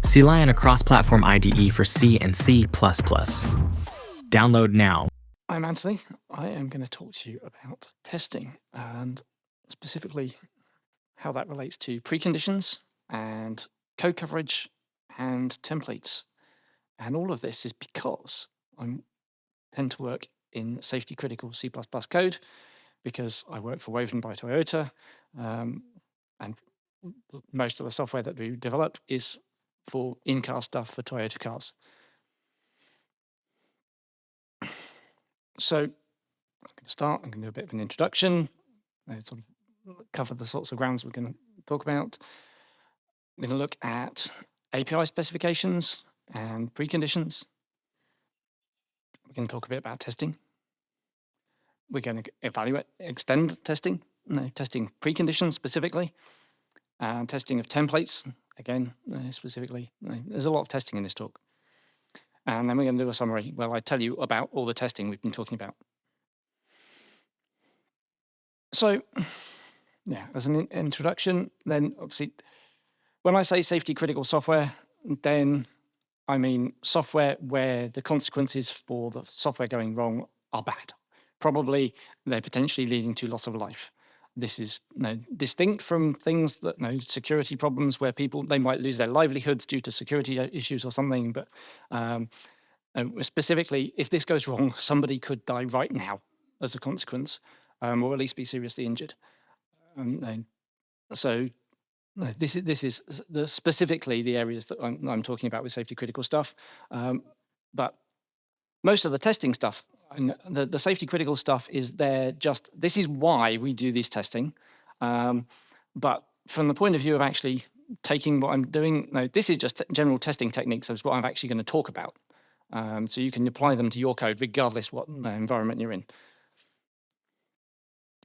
CLion a cross-platform IDE for C and C++. Download now. I'm Anthony. I am going to talk to you about testing and specifically how that relates to preconditions and code coverage and templates. And all of this is because I tend to work in safety critical C++ code because I work for Woven by Toyota, and most of the software that we develop is for in-car stuff for Toyota cars. So I'm going to start, I'm going to do a bit of an introduction, sort of cover the sorts of grounds we're going to talk about. We're going to look at API specifications and preconditions. We're going to talk a bit about testing. We're going to evaluate, extend testing, testing preconditions specifically, and testing of templates, again, specifically. There's a lot of testing in this talk. And then we're going to do a summary where I tell you about all the testing we've been talking about. So, yeah, as an introduction, then obviously, when I say safety critical software, then I mean software where the consequences for the software going wrong are bad. Probably they're potentially leading to loss of life. This is distinct from things that security problems where they might lose their livelihoods due to security issues or something. But specifically, if this goes wrong, somebody could die right now as a consequence, or at least be seriously injured. So this is specifically the areas that I'm talking about with safety critical stuff. But most of the testing stuff, the safety critical stuff is there this is why we do this testing. But from the point of view of actually taking what I'm doing, this is just general testing techniques. That's what I'm actually going to talk about. So you can apply them to your code regardless what environment you're in.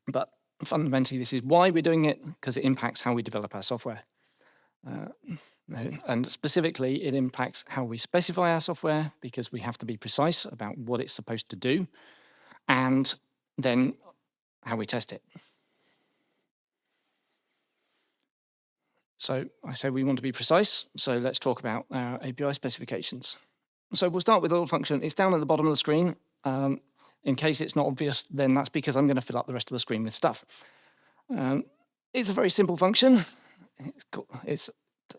But fundamentally, this is why we're doing it, because it impacts how we develop our software. And specifically, it impacts how we specify our software because we have to be precise about what it's supposed to do, and then how we test it. So I say we want to be precise, so let's talk about our API specifications. So we'll start with a little function. It's down at the bottom of the screen. In case it's not obvious, then that's because I'm going to fill up the rest of the screen with stuff. It's a very simple function. It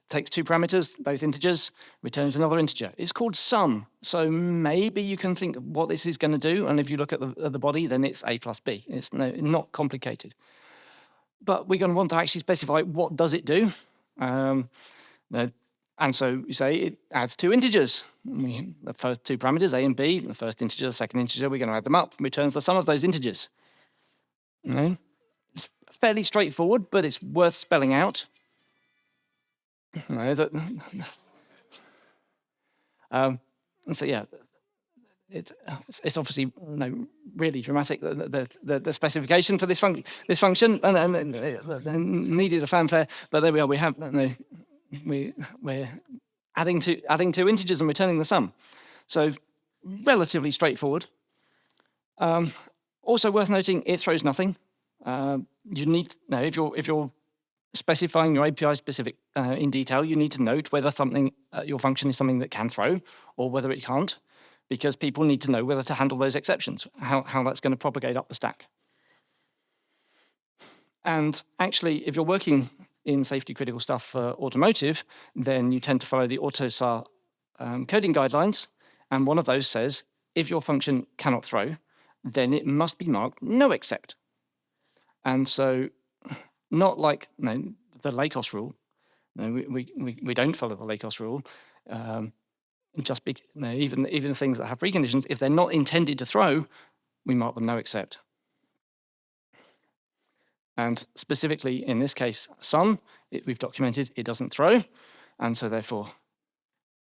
takes two parameters, both integers, returns another integer. It's called sum. So maybe you can think what this is going to do, and if you look at the body, then it's a plus b. It's not complicated. But we're going to want to actually specify what does it do. And so you say it adds two integers. The first two parameters, a and b, the first integer, the second integer, we're going to add them up, returns the sum of those integers. It's fairly straightforward, but it's worth spelling out. So yeah, it's obviously really dramatic. The specification for this function and needed a fanfare, but there we are. We have we're adding two integers and returning the sum. So relatively straightforward. Also worth noting, it throws nothing. You need if you're specifying your API specific in detail, you need to note whether your function is something that can throw or whether it can't, because people need to know whether to handle those exceptions, how that's going to propagate up the stack. And actually, if you're working in safety critical stuff for automotive, then you tend to follow the AUTOSAR coding guidelines. And one of those says, if your function cannot throw, then it must be marked no except. And so not like the LACOS rule. We don't follow the LACOS rule. Even things that have preconditions, if they're not intended to throw, we mark them no except. And specifically in this case, sum, we've documented it doesn't throw, and so therefore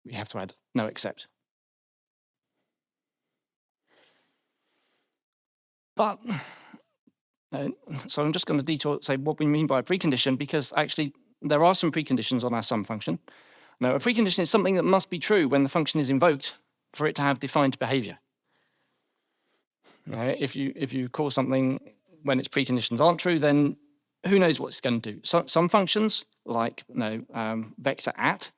we have to add no except. But so I'm just going to say what we mean by a precondition, because actually there are some preconditions on our sum function. Now, a precondition is something that must be true when the function is invoked for it to have defined behavior. If you call something when its preconditions aren't true, then who knows what it's going to do. Some functions, like vector at,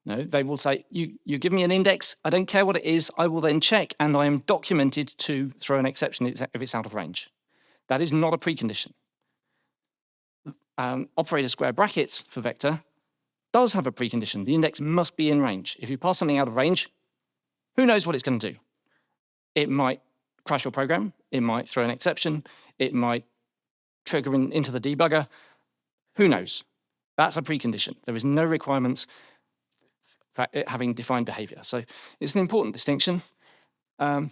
No, they will say, you give me an index, I don't care what it is, I will then check, and I am documented to throw an exception if it's out of range. That is not a precondition. Operator square brackets for vector does have a precondition. The index must be in range. If you pass something out of range, who knows what it's going to do? It might crash your program, it might throw an exception, it might trigger into the debugger. Who knows? That's a precondition. There is no requirements for it having defined behavior. So it's an important distinction. And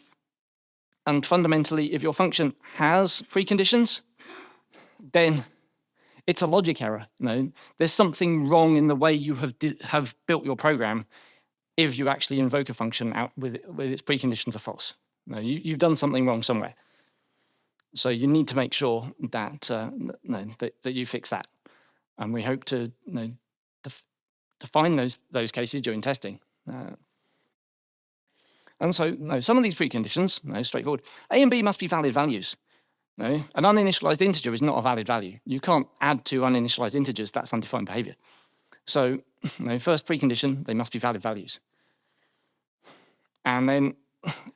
fundamentally, if your function has preconditions, then it's a logic error. There's something wrong in the way you have built your program if you actually invoke a function out with its preconditions are false. You've done something wrong somewhere. So you need to make sure that that you fix that. And we hope to find those cases during testing. And so some of these preconditions, straightforward. A and B must be valid values. An uninitialized integer is not a valid value. You can't add two uninitialized integers. That's undefined behavior. So first precondition, they must be valid values. And then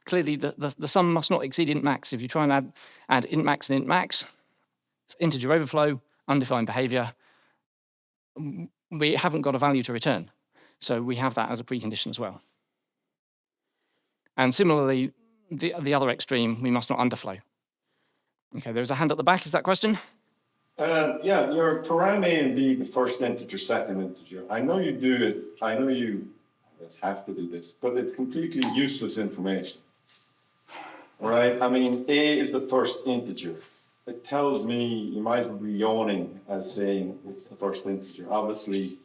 clearly the sum must not exceed int max. If you try and add int max and int max, integer overflow, undefined behavior, we haven't got a value to return. So we have that as a precondition as well. And similarly, the other extreme, we must not underflow. Okay, there's a hand at the back. Is that question? Yeah, your param A and B, the first integer, second integer. I know you do it. I know you have to do this, but it's completely useless information. Right? I mean, A is the first integer. It tells me you might as well be yawning as saying it's the first integer. Obviously,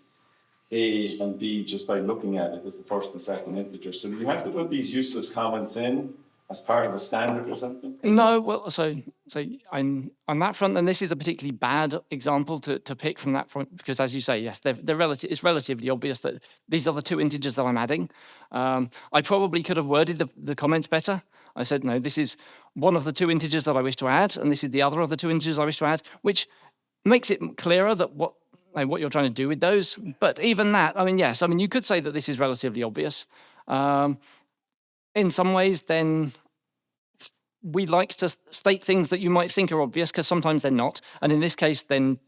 A and B, just by looking at it, is the first and second integer. So do you have to put these useless comments in as part of the standard or something? No, well, so on that front, then this is a particularly bad example to pick from that front, because as you say, yes, it's relatively obvious that these are the two integers that I'm adding. I probably could have worded the comments better. I said, no, this is one of the two integers that I wish to add, and this is the other of the two integers I wish to add, which makes it clearer that what you're trying to do with those. But even that, yes, you could say that this is relatively obvious. In some ways, then we like to state things that you might think are obvious because sometimes they're not. And in this case, then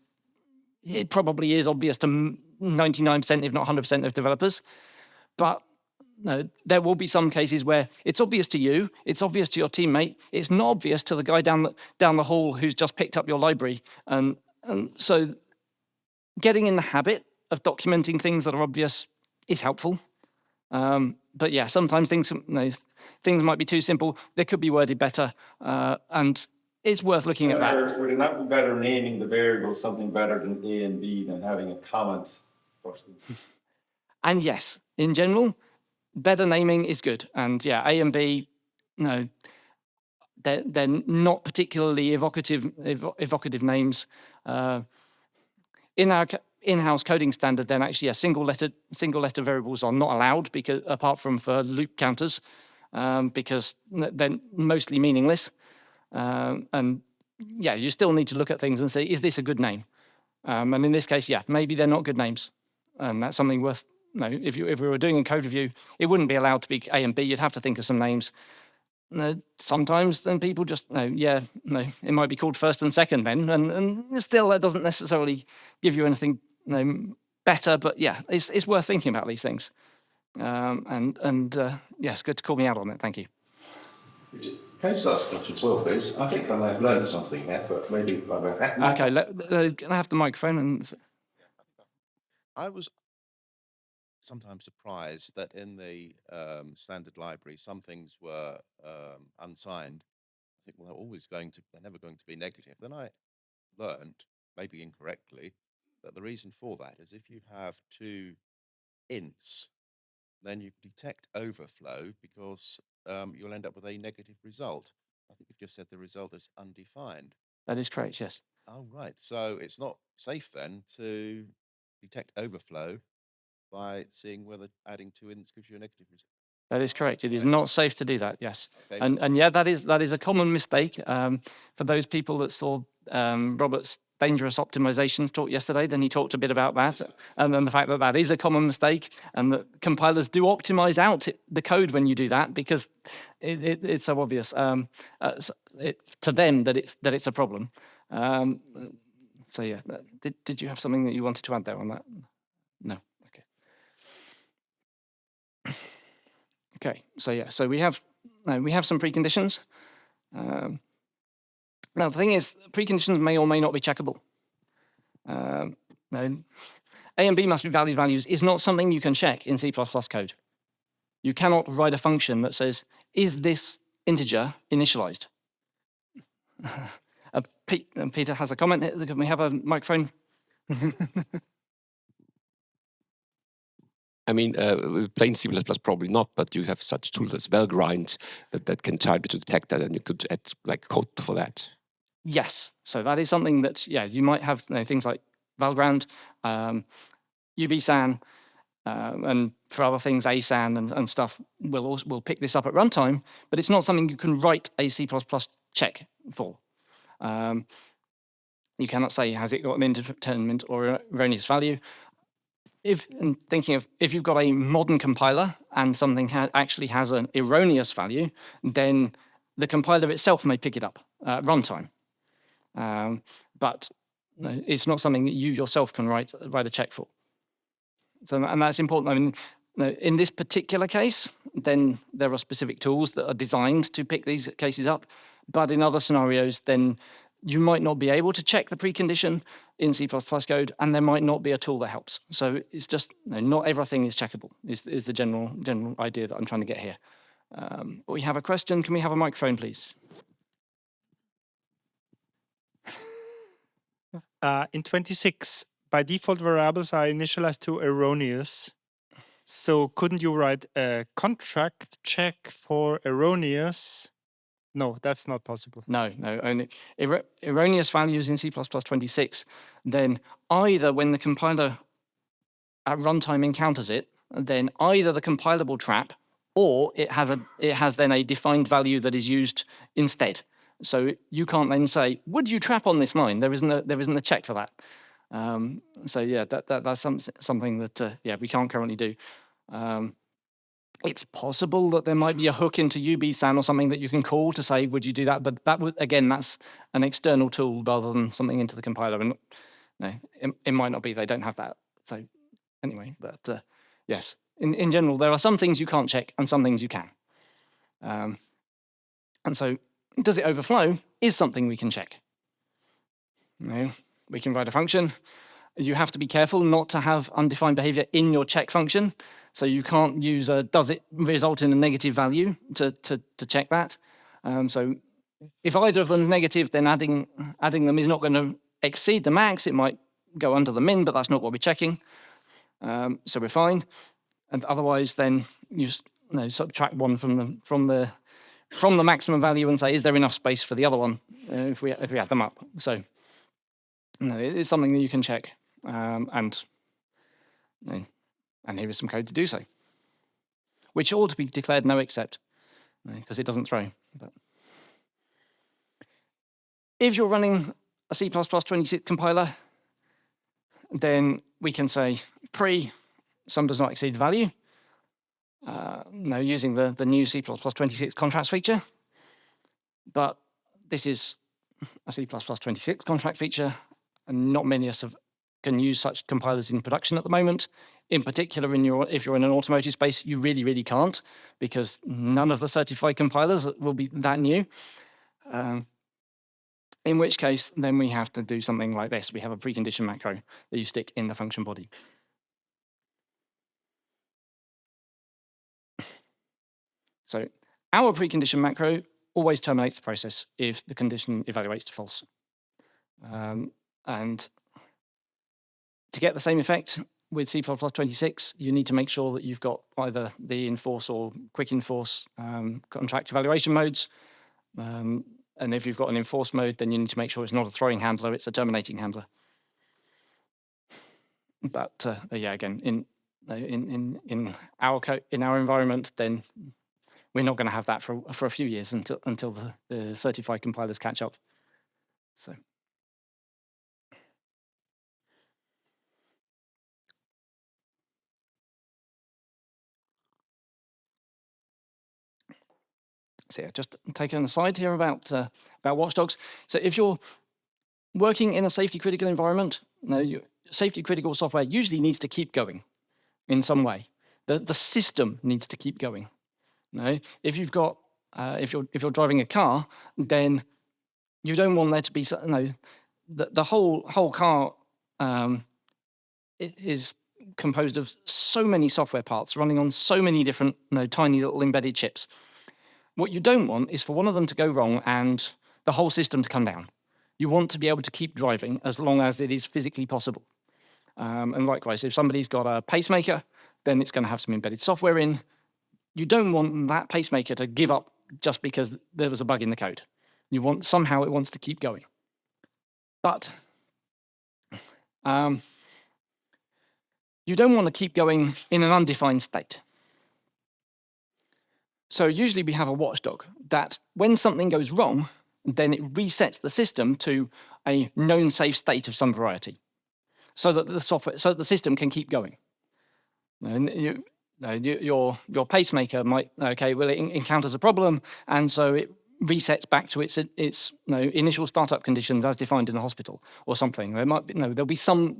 it probably is obvious to 99%, if not 100% of developers. But there will be some cases where it's obvious to you, it's obvious to your teammate, it's not obvious to the guy down the hall who's just picked up your library. And so getting in the habit of documenting things that are obvious is helpful. But yeah, sometimes things might be too simple. They could be worded better, and it's worth looking at that. Would it not be better naming the variable something better than A and B than having a comment first? And yes, in general, better naming is good. And yeah, A and B, they're not particularly evocative names. In our in-house coding standard, then actually, single letter variables are not allowed, because apart from for loop counters, because they're mostly meaningless. And yeah, you still need to look at things and say, is this a good name? And in this case, yeah, maybe they're not good names, and that's something worth. If we were doing a code review, it wouldn't be allowed to be A and B. You'd have to think of some names. Sometimes then people just it might be called first and second then, and still that doesn't necessarily give you anything better. But yeah, it's worth thinking about these things. Yes, good to call me out on it. Thank you. Can I just ask question 12, please? I think I may have learned something there, but maybe I won't. Okay, can I have the microphone? And I was sometimes surprised that in the standard library, some things were unsigned. I think, well, they're never going to be negative. Then I learned, maybe incorrectly, that the reason for that is if you have two ints, then you detect overflow because you'll end up with a negative result. I think you've just said the result is undefined. that is correct, yes. Oh, right. So it's not safe then to detect overflow by seeing whether adding two ints gives you a negative result. That is correct. It is not safe to do that, yes. Okay. And yeah, that is a common mistake for those people that saw Robert's dangerous optimizations talk yesterday, then he talked a bit about that, and then the fact that that is a common mistake, and that compilers do optimize out the code when you do that because it's so obvious to them that it's a problem. So yeah, did you have something that you wanted to add there on that? No. Okay. Okay. So yeah. So we have some preconditions. Now the thing is, preconditions may or may not be checkable. No, A and B must be valid values is not something you can check in C++ code. You cannot write a function that says, is this integer initialized? Peter has a comment. Can we have a microphone? I mean, plain C++ probably not, but you have such tools as valgrind that can try to detect that, and you could add like code for that. Yes, so that is something that, yeah, you might have things like valgrind, ubsan, and for other things, asan and stuff will pick this up at runtime, but it's not something you can write a C++ check for. You cannot say, has it got an indeterminate or erroneous value? If you've got a modern compiler and something actually has an erroneous value, then the compiler itself may pick it up at runtime. But it's not something that you yourself can write a check for. So, and that's important. I mean, in this particular case, then there are specific tools that are designed to pick these cases up. But in other scenarios, then you might not be able to check the precondition in C++ code, and there might not be a tool that helps. So it's just not everything is checkable. Is the general idea that I'm trying to get here. But we have a question. Can we have a microphone, please? In 26, by default, variables are initialized to erroneous. So couldn't you write a contract check for erroneous? No, that's not possible. No, only erroneous values in C++ 26, then either when the compiler at runtime encounters it, then either the compiler will trap or it has then a defined value that is used instead. So you can't then say, would you trap on this line? There isn't a check for that. So yeah, that's something that yeah, we can't currently do. It's possible that there might be a hook into ubsan or something that you can call to say, would you do that? But that would, again, that's an external tool rather than something into the compiler. And no, it might not be. They don't have that. So anyway, but yes, in general, there are some things you can't check and some things you can. And so, does it overflow is something we can check. We can write a function. You have to be careful not to have undefined behavior in your check function. So you can't use a does it result in a negative value to check that. So if either of them is negative, then adding them is not going to exceed the max. It might go under the min, but that's not what we're checking. So we're fine. And otherwise, then you subtract one from the maximum value and say, is there enough space for the other one if we add them up? So it's something that you can check, and here is some code to do so, which ought to be declared no except, because it doesn't throw. But if you're running a C++ 26 compiler, then we can say sum does not exceed the value. Using the new C++ 26 contracts feature. But this is a C++ 26 contract feature, and not many of us can use such compilers in production at the moment. In particular, if you're in an automotive space, you really, really can't, because none of the certified compilers will be that new. In which case, then we have to do something like this. We have a precondition macro that you stick in the function body. So our precondition macro always terminates the process if the condition evaluates to false. And to get the same effect with C++ 26, you need to make sure that you've got either the enforce or quick enforce contract evaluation modes. And if you've got an enforce mode, then you need to make sure it's not a throwing handler, it's a terminating handler. But yeah, again, in our environment, then we're not going to have that for a few years until the certified compilers catch up. So So yeah, just take an aside here about watchdogs. So if you're working in a safety critical environment, safety critical software usually needs to keep going in some way. The system needs to keep going. If you've got if you're driving a car, then you don't want there to be the whole car is composed of so many software parts running on so many different tiny little embedded chips. What you don't want is for one of them to go wrong and the whole system to come down. You want to be able to keep driving as long as it is physically possible. And likewise, if somebody's got a pacemaker, then it's going to have some embedded software in. You don't want that pacemaker to give up just because there was a bug in the code. You want somehow it wants to keep going. But you don't want to keep going in an undefined state. So usually we have a watchdog that when something goes wrong, then it resets the system to a known safe state of some variety, so that the system can keep going. And your pacemaker might it encounters a problem, and so it resets back to its initial startup conditions as defined in the hospital or something. There might be there'll be some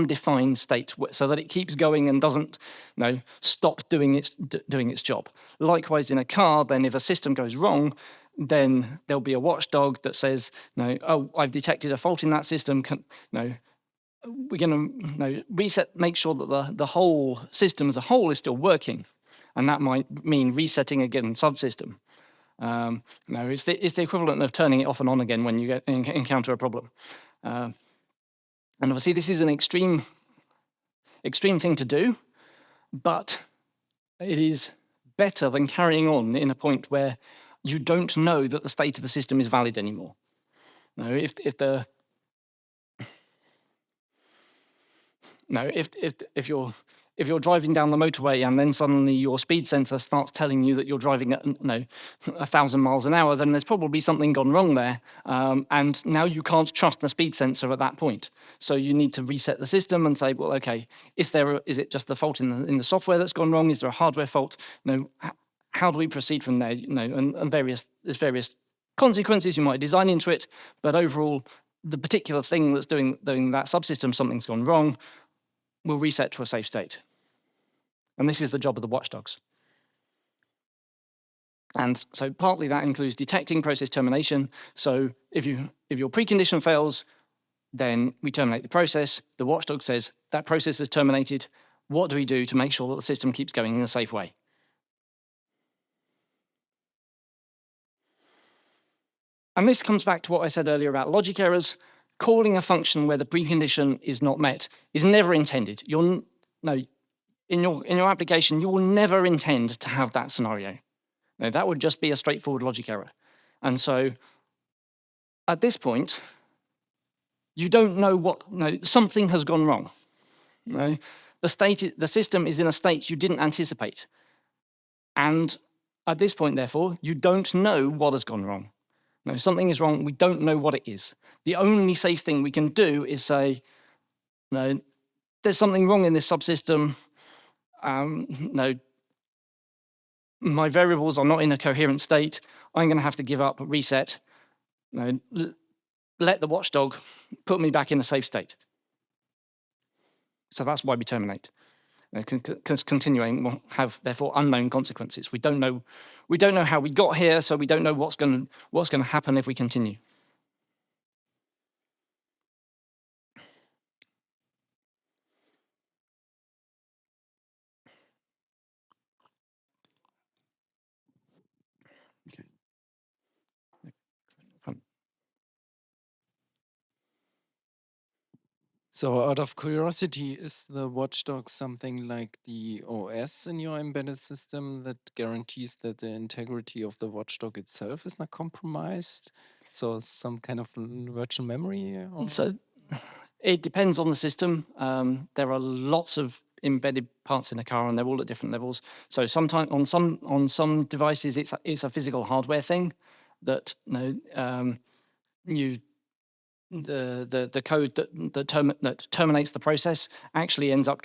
defined state so that it keeps going and doesn't stop doing its job. Likewise, in a car, then if a system goes wrong, then there'll be a watchdog that says, oh, I've detected a fault in that system. We're going to reset, make sure that the whole system as a whole is still working, and that might mean resetting a given subsystem. It's the equivalent of turning it off and on again when you encounter a problem. And obviously, this is an extreme thing to do, but it is better than carrying on in a point where you don't know that the state of the system is valid anymore. If you're driving down the motorway and then suddenly your speed sensor starts telling you that you're driving at 1,000 miles an hour, then there's probably something gone wrong there, and now you can't trust the speed sensor at that point. So you need to reset the system and say, well, okay, is it just the fault in the software that's gone wrong? Is there a hardware fault? How do we proceed from there? And there's various consequences you might design into it, but overall, the particular thing that's doing that subsystem, something's gone wrong, will reset to a safe state. And this is the job of the watchdogs. And so partly that includes detecting process termination. So if your precondition fails, then we terminate the process. The watchdog says that process is terminated. What do we do to make sure that the system keeps going in a safe way? And this comes back to what I said earlier about logic errors. Calling a function where the precondition is not met is never intended. In your application, you will never intend to have that scenario. That would just be a straightforward logic error. And so at this point, you don't know something has gone wrong. The system is in a state you didn't anticipate. And at this point, therefore, you don't know what has gone wrong. Something is wrong, we don't know what it is. The only safe thing we can do is say, there's something wrong in this subsystem. My variables are not in a coherent state. I'm going to have to give up, reset. Let the watchdog put me back in a safe state. So that's why we terminate. Because continuing will have therefore unknown consequences. We don't know how we got here, so we don't know what's going to happen if we continue. So out of curiosity, is the watchdog something like the OS in your embedded system that guarantees that the integrity of the watchdog itself is not compromised? So some kind of virtual memory? Or? So it depends on the system. There are lots of embedded parts in a car, and they're all at different levels. So sometimes on some devices, it's a physical hardware thing that you the code that terminates the process actually ends up,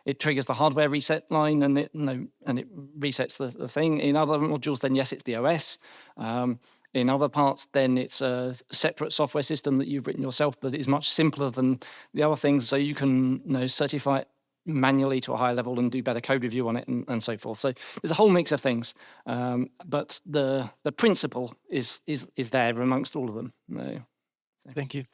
it triggers the hardware reset line, and it resets the thing. In other modules, then yes, it's the OS. In other parts, then it's a separate software system that you've written yourself, but it's much simpler than the other things, so you can certify it manually to a higher level and do better code review on it, and so forth. So there's a whole mix of things, but the principle is there amongst all of them. Thank you.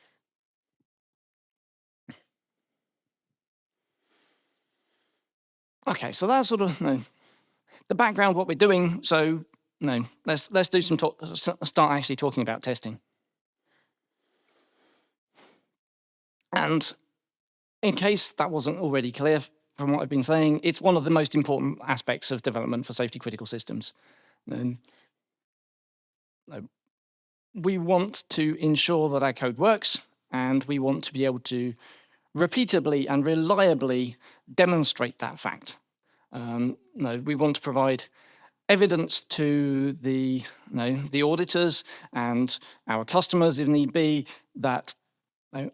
Okay, so that's sort of the background, what we're doing. So let's do some start actually talking about testing. And in case that wasn't already clear from what I've been saying, it's one of the most important aspects of development for safety critical systems. We want to ensure that our code works, and we want to be able to repeatably and reliably demonstrate that fact. We want to provide evidence to the auditors and our customers, if need be, that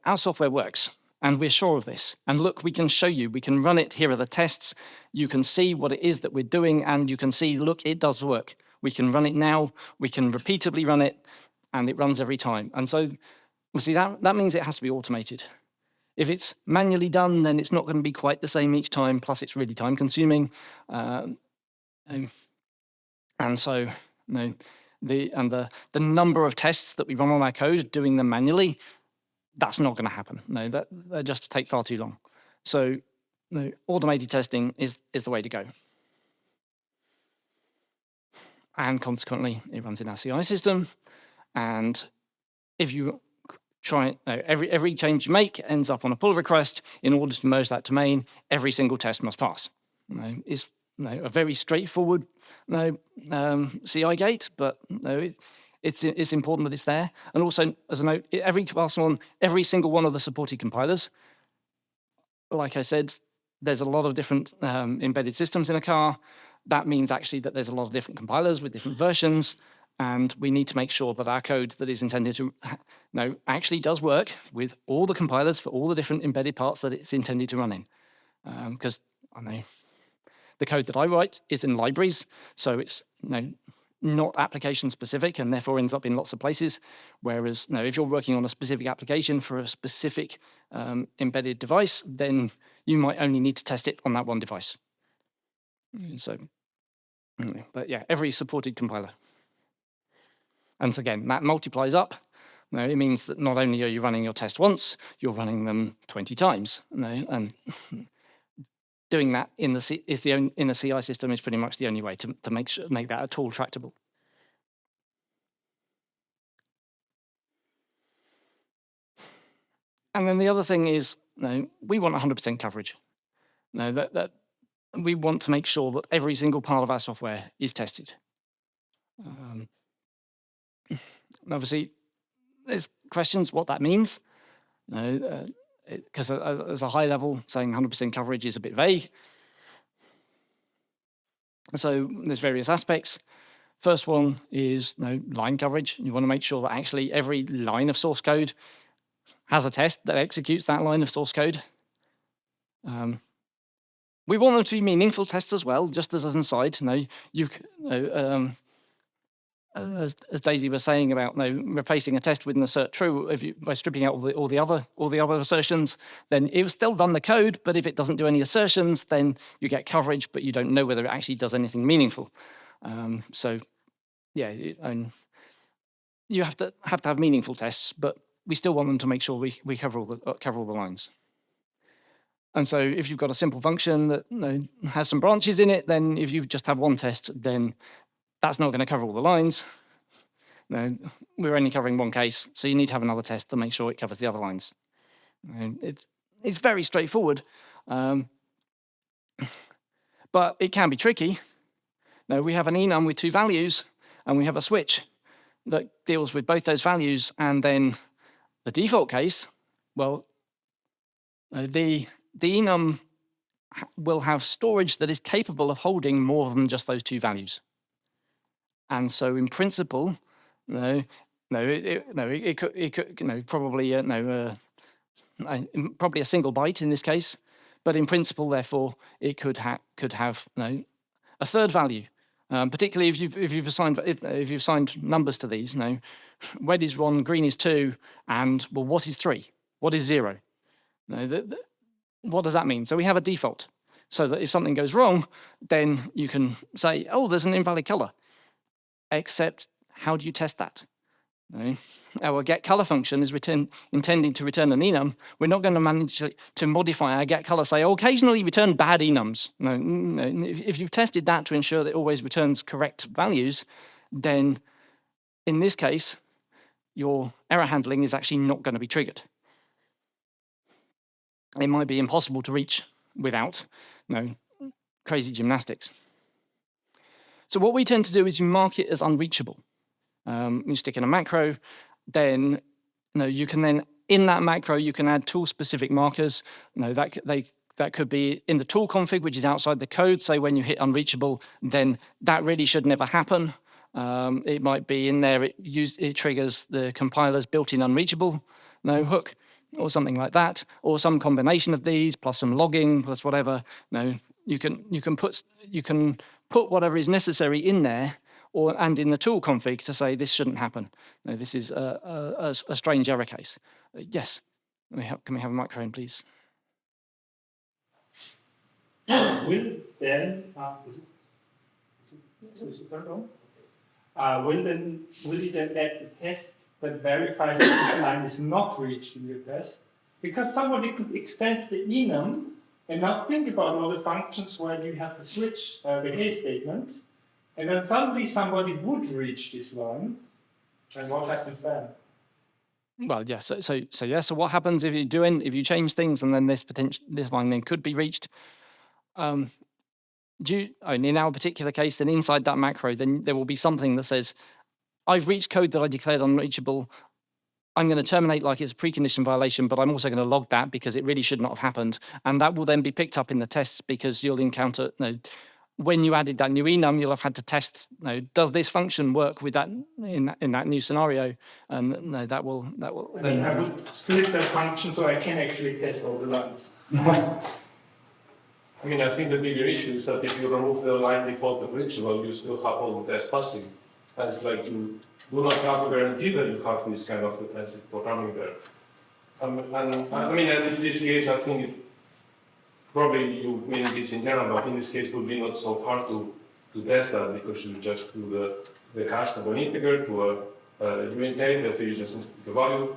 our software works, and we're sure of this. And look, we can show you, we can run it, here are the tests, you can see what it is that we're doing, and you can see, look, it does work. We can run it now, we can repeatedly run it, and it runs every time. And so, well, see, that means it has to be automated. If it's manually done, then it's not going to be quite the same each time, plus it's really time consuming. And so, the number of tests that we run on our code, doing them manually, that's not going to happen. That just take far too long. So, automated testing is the way to go. And consequently, it runs in our CI system. And if you try every change you make ends up on a pull request. In order to merge that to main, every single test must pass. It's a very straightforward CI gate, but it's important that it's there. And also, as a note, every single one of the supported compilers, like I said, there's a lot of different embedded systems in a car. That means actually that there's a lot of different compilers with different versions. And we need to make sure that our code that is intended to actually does work with all the compilers for all the different embedded parts that it's intended to run in. Because the code that I write is in libraries, so it's not application specific, and therefore ends up in lots of places. Whereas if you're working on a specific application for a specific embedded device, then you might only need to test it on that one device. So, but yeah, every supported compiler. And so again, that multiplies up. It means that not only are you running your test once, you're running them 20 times. And doing that in the CI system is pretty much the only way to make that at all tractable. And then the other thing is, we want 100% coverage. That we want to make sure that every single part of our software is tested. Obviously, there's questions what that means, because as a high level, saying 100% coverage is a bit vague. So there's various aspects. First one is line coverage. You want to make sure that actually every line of source code has a test that executes that line of source code. We want them to be meaningful tests as well, just as an aside. As Daisy was saying about replacing a test with an assert true, by stripping out all the other assertions, then it will still run the code. But if it doesn't do any assertions, then you get coverage, but you don't know whether it actually does anything meaningful. So, yeah, you have to have meaningful tests, but we still want them to make sure we cover all the lines. And so, if you've got a simple function that has some branches in it, then if you just have one test, then that's not going to cover all the lines. We're only covering one case, so you need to have another test to make sure it covers the other lines. It's very straightforward, but it can be tricky. We have an enum with two values, and we have a switch that deals with both those values, and then the default case, well, the enum will have storage that is capable of holding more than just those two values. And so in principle, No, it could, probably, probably a single byte in this case, but in principle, therefore, it could have, a third value. Particularly if you've assigned numbers to these, red is 1, green is 2, and well, what is 3? What is 0? What does that mean? So we have a default, so that if something goes wrong, then you can say, oh, there's an invalid color. Except, how do you test that? Our getColor function is intending to return an enum. We're not going to manage to modify our getColor, say, oh, occasionally return bad enums. No, if you've tested that to ensure that it always returns correct values, then in this case, your error handling is actually not going to be triggered. It might be impossible to reach without crazy gymnastics. So what we tend to do is you mark it as unreachable. You stick in a macro, then you can then in that macro you can add tool-specific markers. That could be in the tool config, which is outside the code. Say when you hit unreachable, then that really should never happen. It might be in there. It triggers the compiler's built-in unreachable hook, or something like that, or some combination of these plus some logging plus whatever. You can put whatever is necessary in there. And in the tool config to say this shouldn't happen. No, this is a strange error case. Yes, can we have a microphone, please? Will then will it then add a test that verifies that the line is not reached in your test? Because somebody could extend the enum and not think about all the functions where you have to switch the case statements. And then suddenly somebody would reach this line, and what happens then? Well, yeah. So what happens if you change things and then this line then could be reached? In our particular case, then inside that macro, then there will be something that says, I've reached code that I declared unreachable. I'm going to terminate like it's a precondition violation, but I'm also going to log that because it really should not have happened, and that will then be picked up in the tests because you'll encounter when you added that new enum, you'll have had to test, does this function work with that in that new scenario? And that will. Then I would split that function so I can actually test all the lines. I mean, I think the bigger issue is that if you remove the line default unreachable, you still have all the tests passing. And it's like you do not have a guarantee that you have this kind of defensive programming there. And I mean, in this case, I think probably you mean this in general, but in this case it would be not so hard to test that because you just do the cast of an integer to a unit table that you just input the value.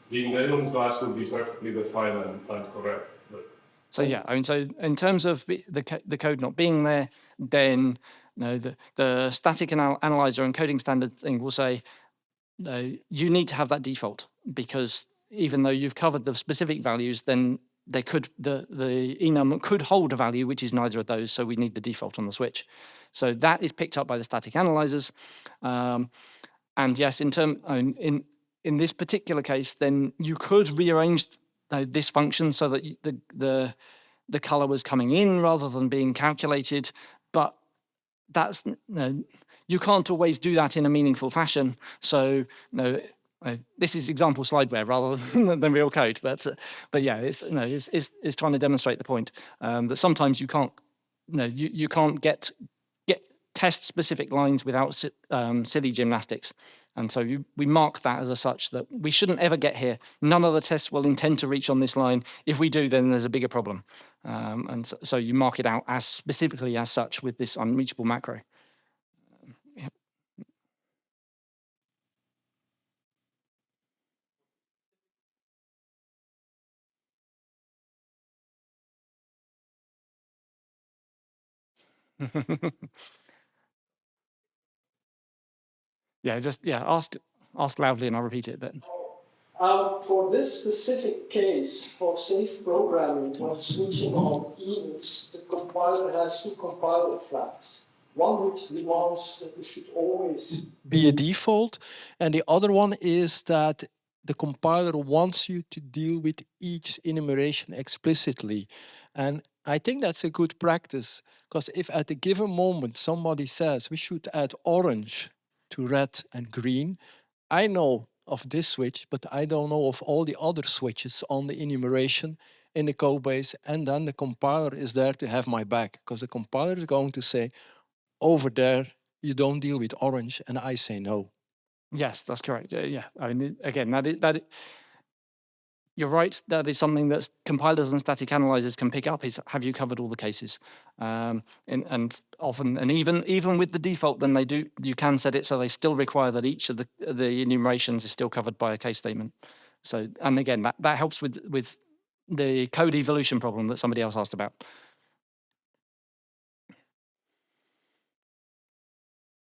The enum class will be perfectly defined and correct. So yeah, I mean, so in terms of the code not being there, then the static analyzer and coding standard thing will say you need to have that default because even though you've covered the specific values, then the enum could hold a value which is neither of those, so we need the default on the switch. So that is picked up by the static analyzers, and yes, in this particular case, then you could rearrange this function so that the color was coming in rather than being calculated, but that's you can't always do that in a meaningful fashion. So this is example slideware rather than real code, but yeah, it's trying to demonstrate the point that sometimes you can't you can't get test specific lines without silly gymnastics, and so we mark that as such that we shouldn't ever get here. None of the tests will intend to reach on this line. If we do, then there's a bigger problem, and so you mark it out as specifically as such with this unreachable macro. Ask loudly and I'll repeat it. But for this specific case, for safe programming, when switching on enums, the compiler has two compiler flags. One which demands that there should always be a default, and the other one is that the compiler wants you to deal with each enumeration explicitly. And I think that's a good practice, because if at a given moment somebody says we should add orange to red and green, I know of this switch, but I don't know of all the other switches on the enumeration in the code base, and then the compiler is there to have my back, because the compiler is going to say, over there, you don't deal with orange, and I say no. Yes, that's correct. Yeah, I mean, again, you're right. That is something that compilers and static analyzers can pick up. Is have you covered all the cases? And often, and even with the default, then you can set it so they still require that each of the enumerations is still covered by a case statement. So, and again, that helps with the code evolution problem that somebody else asked about.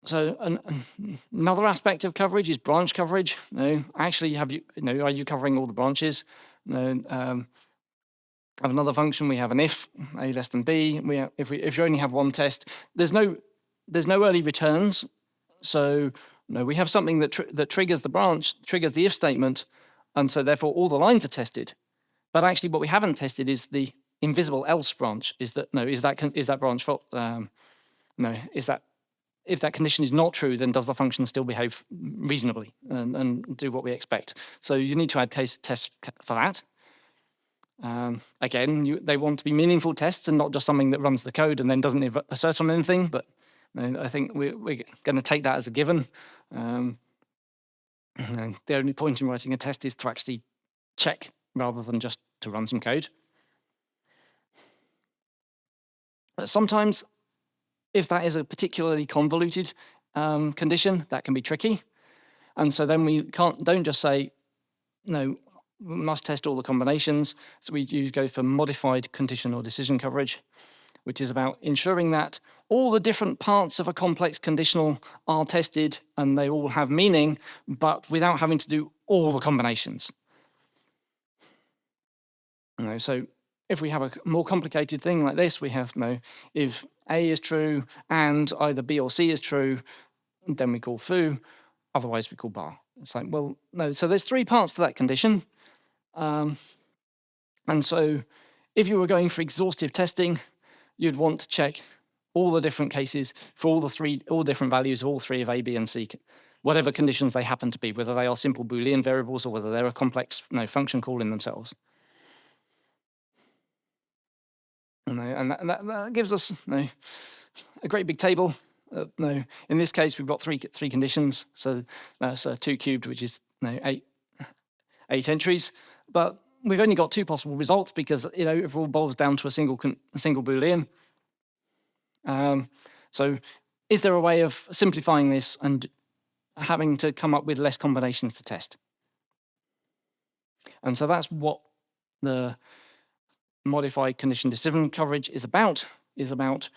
So another aspect of coverage is branch coverage. Actually, are you covering all the branches? Have another function. We have an if a less than b. If you only have one test, there's no early returns. So we have something that triggers the branch, triggers the if statement, and so therefore all the lines are tested. But actually, what we haven't tested is the invisible else branch. Is that branch fault? If that condition is not true, then does the function still behave reasonably and do what we expect? So you need to add case tests for that. Again, they want to be meaningful tests and not just something that runs the code and then doesn't assert on anything. But I think we're going to take that as a given. The only point in writing a test is to actually check rather than just to run some code. But sometimes, if that is a particularly convoluted condition, that can be tricky. And so then we don't just say, no, we must test all the combinations. So we go for modified condition or decision coverage, which is about ensuring that all the different parts of a complex conditional are tested and they all have meaning, but without having to do all the combinations. So if we have a more complicated thing like this, we have if A is true and either B or C is true, then we call foo, otherwise we call bar. It's like, well, no, so there's three parts to that condition. And so if you were going for exhaustive testing, you'd want to check all the different cases for all different values of all three of A, B, and C, whatever conditions they happen to be, whether they are simple Boolean variables or whether they're a complex function call in themselves. And that gives us a great big table. In this case, we've got three conditions, so that's 2 cubed, which is 8 entries. But we've only got two possible results because it all boils down to a single Boolean. So, is there a way of simplifying this and having to come up with less combinations to test? And so that's what the modified condition decision coverage is about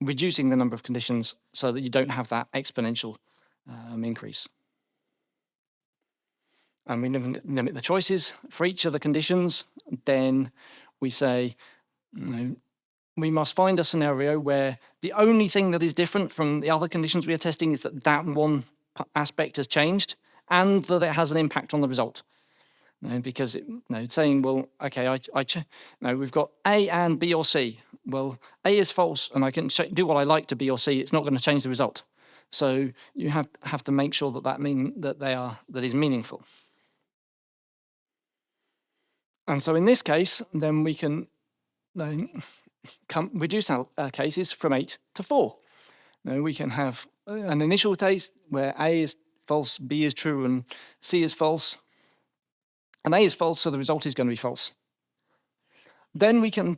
reducing the number of conditions so that you don't have that exponential increase. And we limit the choices for each of the conditions. Then we say, we must find a scenario where the only thing that is different from the other conditions we are testing is that one aspect has changed and that it has an impact on the result. Because it's saying, well, okay, we've got A and B or C. Well, A is false, and I can do what I like to B or C. It's not going to change the result. So you have to make sure that is meaningful. And so in this case, then we can reduce our cases from 8 to 4. Now we can have an initial case where A is false, B is true, and C is false. And A is false, so the result is going to be false. Then we can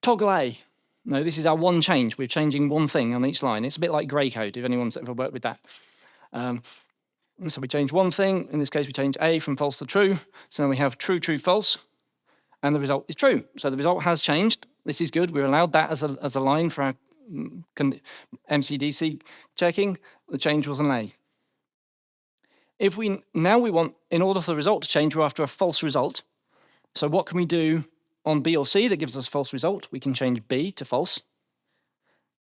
toggle A. No, this is our one change. We're changing one thing on each line. It's a bit like grey code, if anyone's ever worked with that. So we change one thing. In this case, we change A from false to true. So now we have true, true, false. And the result is true. So the result has changed. This is good. We're allowed that as a line for our MCDC checking. The change was an A. If we want, in order for the result to change, we're after a false result. So what can we do on B or C that gives us a false result? We can change B to false.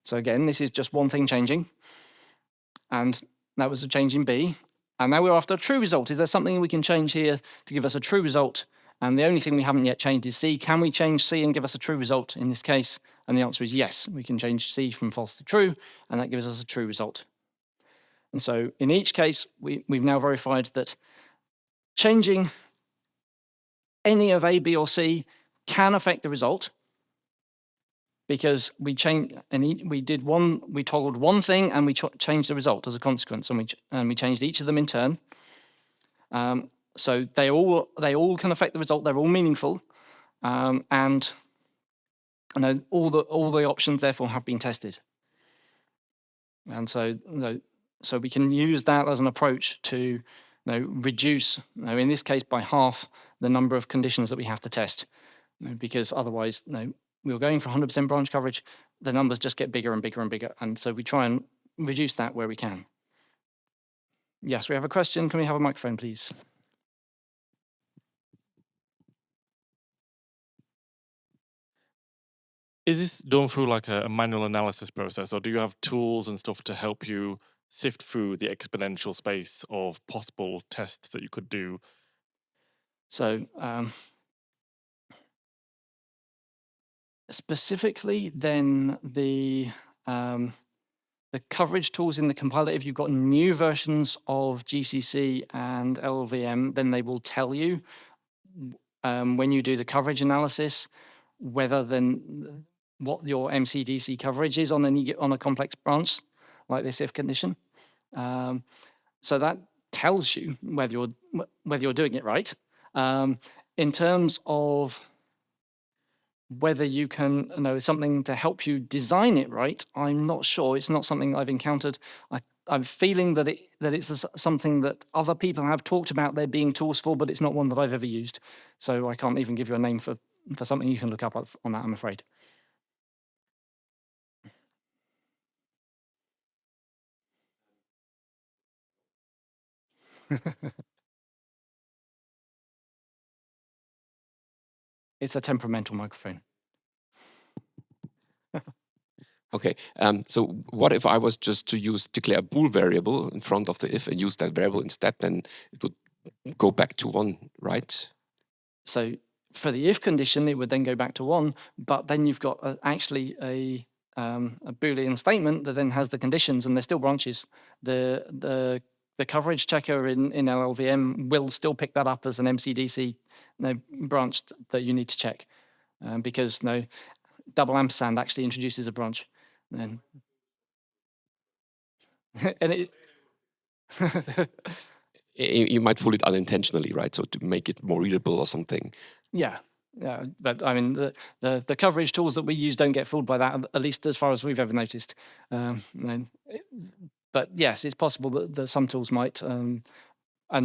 So again, this is just one thing changing. And that was a change in B. And now we're after a true result. Is there something we can change here to give us a true result? And the only thing we haven't yet changed is C. Can we change C and give us a true result in this case? And the answer is yes. We can change C from false to true, and that gives us a true result. And so in each case, we've now verified that changing any of A, B, or C can affect the result, because we toggled one thing and we changed the result as a consequence, and we changed each of them in turn. So they all can affect the result. They're all meaningful, and all the options therefore have been tested. And so we can use that as an approach to reduce, in this case by half, the number of conditions that we have to test, because otherwise we were going for 100% branch coverage, the numbers just get bigger and bigger and bigger, and so we try and reduce that where we can. Yes, we have a question. Can we have a microphone, please? Is this done through like a manual analysis process, or do you have tools and stuff to help you sift through the exponential space of possible tests that you could do? So specifically, then the coverage tools in the compiler, if you've got new versions of GCC and LLVM, then they will tell you when you do the coverage analysis whether then what your MCDC coverage is on a complex branch like this if condition. So that tells you whether you're doing it right. In terms of whether you can know something to help you design it right, I'm not sure. It's not something I've encountered. I'm feeling that it's something that other people have talked about there being tools for, but it's not one that I've ever used. So I can't even give you a name for something you can look up on that, I'm afraid. It's a temperamental microphone. Okay, so what if I was just to declare a bool variable in front of the if and use that variable instead, then it would go back to 1, right? So for the if condition, it would then go back to 1, but then you've got actually a Boolean statement that then has the conditions, and they're still branches. The coverage checker in LLVM will still pick that up as an MCDC branch that you need to check, because double ampersand actually introduces a branch. And it You might fool it unintentionally, right? So to make it more readable or something. Yeah, but I mean, the coverage tools that we use don't get fooled by that, at least as far as we've ever noticed. But yes, it's possible that some tools might, and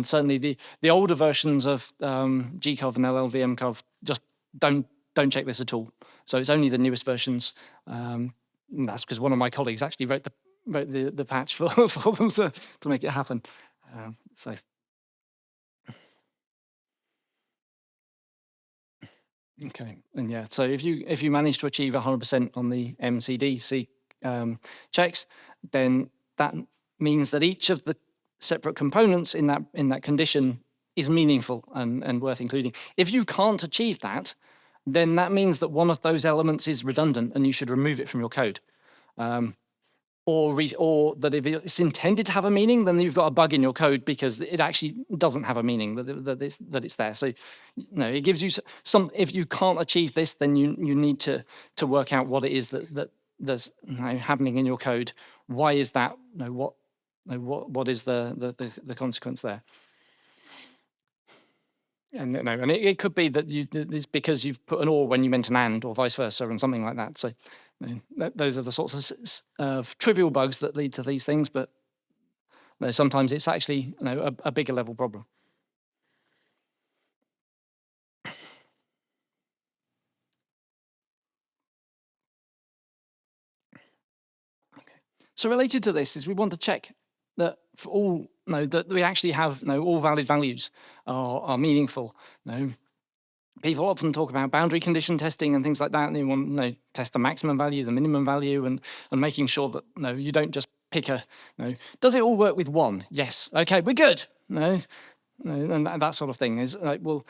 certainly the older versions of GCOV and LLVMCOV just don't check this at all. So it's only the newest versions. And that's because one of my colleagues actually wrote the patch for them to make it happen. So. Okay, and yeah, so if you manage to achieve 100% on the MCDC checks, then that means that each of the separate components in that condition is meaningful and worth including. If you can't achieve that, then that means that one of those elements is redundant and you should remove it from your code. Or that if it's intended to have a meaning, then you've got a bug in your code because it actually doesn't have a meaning that it's there. So, it gives you some. If you can't achieve this, then you need to work out what it is that's happening in your code. Why is that? What is the consequence there? And it could be that it's because you've put an or when you meant an and, or vice versa, and something like that. So those are the sorts of trivial bugs that lead to these things, but sometimes it's actually a bigger level problem. Okay. So related to this is we want to check that for all that we actually have all valid values are meaningful. People often talk about boundary condition testing and things like that, and they want to test the maximum value, the minimum value, and making sure that you don't just pick does it all work with 1? Yes. Okay, we're good. And that sort of thing is like, well,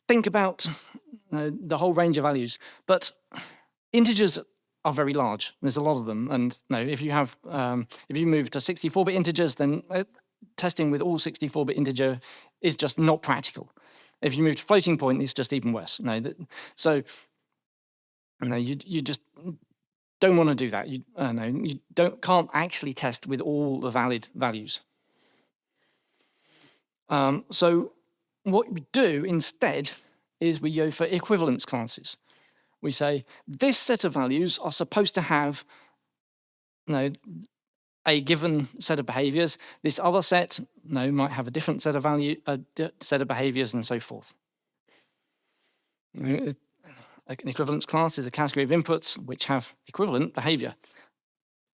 think about the whole range of values, but integers are very large. There's a lot of them, and if you have if you move to 64-bit integers, then testing with all 64-bit integer is just not practical. If you move to floating point, it's just even worse. So you just don't want to do that. You can't actually test with all the valid values. So what we do instead is we go for equivalence classes. We say this set of values are supposed to have a given set of behaviors. This other set might have a different set of set of behaviors, and so forth. An equivalence class is a category of inputs which have equivalent behavior,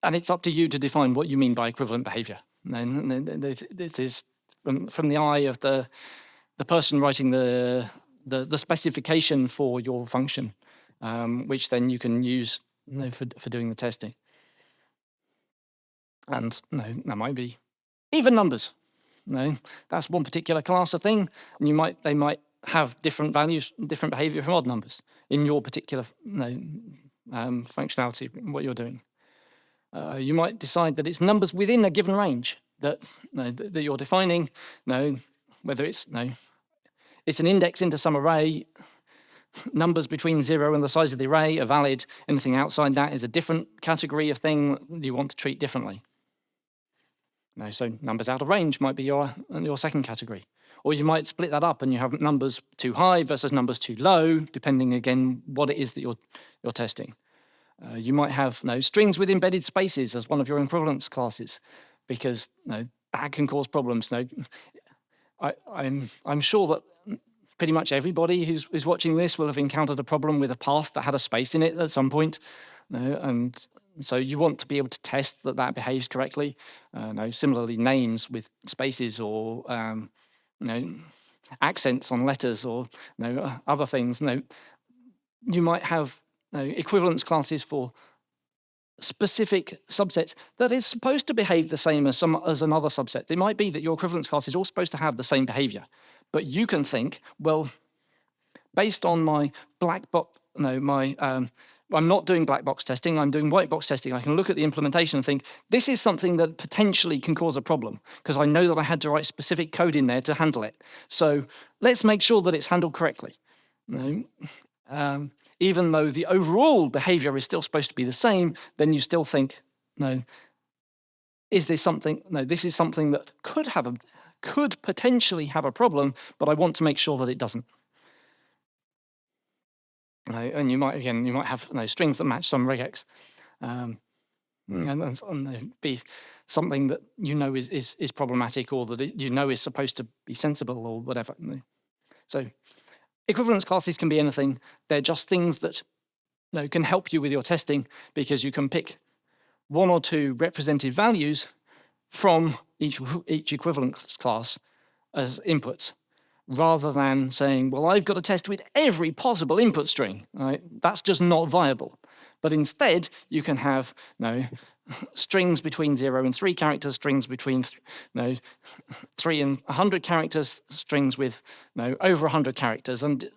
and it's up to you to define what you mean by equivalent behavior. It is from the eye of the person writing the specification for your function, which then you can use for doing the testing. And that might be even numbers. That's one particular class of thing, and they might have different values, different behavior from odd numbers in your particular functionality, what you're doing. You might decide that it's numbers within a given range that you're defining. Whether it's it's an index into some array. Numbers between 0 and the size of the array are valid. Anything outside that is a different category of thing you want to treat differently. So numbers out of range might be your second category. Or you might split that up and you have numbers too high versus numbers too low, depending again what it is that you're testing. You might have strings with embedded spaces as one of your equivalence classes, because that can cause problems. I'm sure that pretty much everybody who's watching this will have encountered a problem with a path that had a space in it at some point, and so you want to be able to test that behaves correctly. Similarly, names with spaces or accents on letters or other things. You might have equivalence classes for specific subsets that is supposed to behave the same as another subset. It might be that your equivalence class is all supposed to have the same behavior, but you can think, well, based on my black box, I'm not doing black box testing, I'm doing white box testing. I can look at the implementation and think, this is something that potentially can cause a problem, because I know that I had to write specific code in there to handle it. So let's make sure that it's handled correctly. Even though the overall behavior is still supposed to be the same, then you still think, is this something, this is something that could potentially have a problem, but I want to make sure that it doesn't. And you might have strings that match some regex, and be something that is problematic, or that is supposed to be sensible or whatever. So equivalence classes can be anything. They're just things that can help you with your testing, because you can pick one or two represented values from each equivalence class as inputs, rather than saying, well, I've got to test with every possible input string. Right? That's just not viable. But instead, you can have strings between 0 and 3 characters, strings between 3 and 100 characters, strings with over 100 characters, and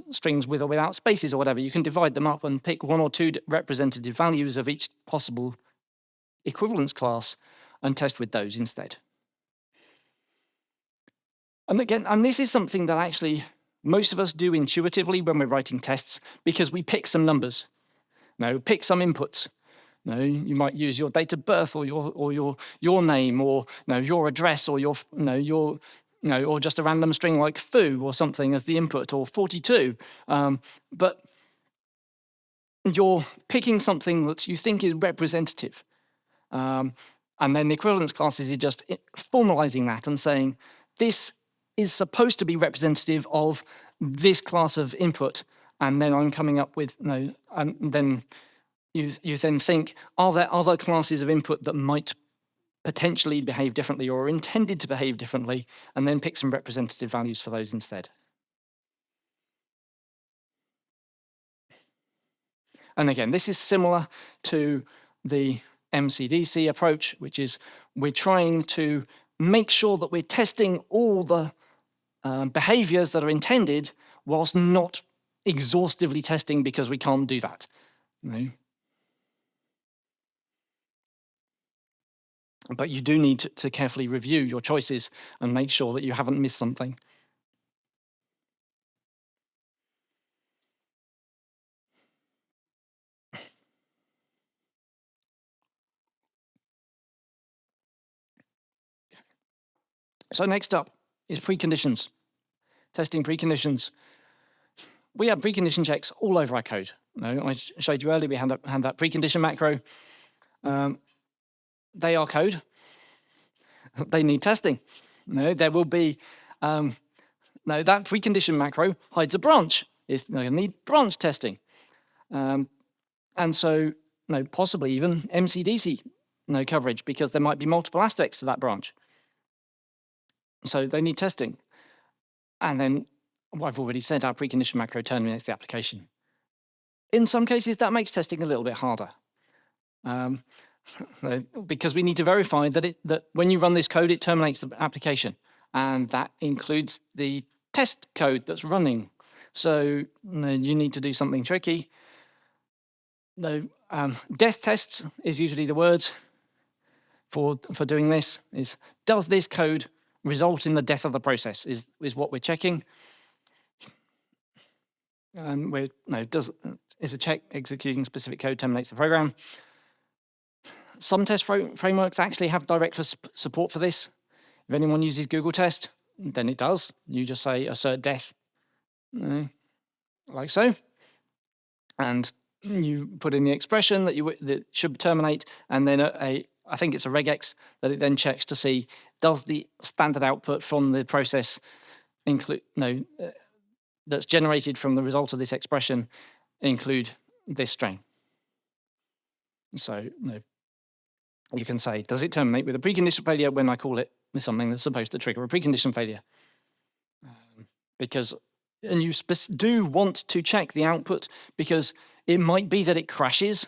strings with or without spaces or whatever. You can divide them up and pick one or two representative values of each possible equivalence class and test with those instead. And again, this is something that actually most of us do intuitively when we're writing tests, because we pick some numbers, pick some inputs. You might use your date of birth or your name, or your address, or or just a random string like foo or something as the input, or 42. But you're picking something that you think is representative, and then the equivalence classes is just formalizing that and saying this is supposed to be representative of this class of input, and then I'm coming up with and then you then think, are there other classes of input that might potentially behave differently or are intended to behave differently, and then pick some representative values for those instead. And again, this is similar to the MCDC approach, which is we're trying to make sure that we're testing all the behaviors that are intended, whilst not exhaustively testing, because we can't do that. No. But you do need to carefully review your choices and make sure that you haven't missed something. So next up is preconditions. Testing preconditions. We have precondition checks all over our code. No, I showed you earlier we had that precondition macro. They are code. They need testing. No, there will be, no, that precondition macro hides a branch. It's going to need branch testing. And so, no, possibly even MCDC coverage, because there might be multiple aspects to that branch. So they need testing. And then, well, I've already said our precondition macro terminates the application. In some cases, that makes testing a little bit harder. Because we need to verify that when you run this code, it terminates the application. And that includes the test code that's running. So you need to do something tricky. Death tests is usually the word for doing this. Is, does this code result in the death of the process is what we're checking. And is a check executing specific code terminates the program. Some test frameworks actually have direct support for this. If anyone uses Google Test, then it does. You just say assert death, like so. And you put in the expression that should terminate, and then I think it's a regex that it then checks to see, does the standard output from the process include, that's generated from the result of this expression include this string. So you can say, does it terminate with a precondition failure when I call it with something that's supposed to trigger a precondition failure? And you do want to check the output, because it might be that it crashes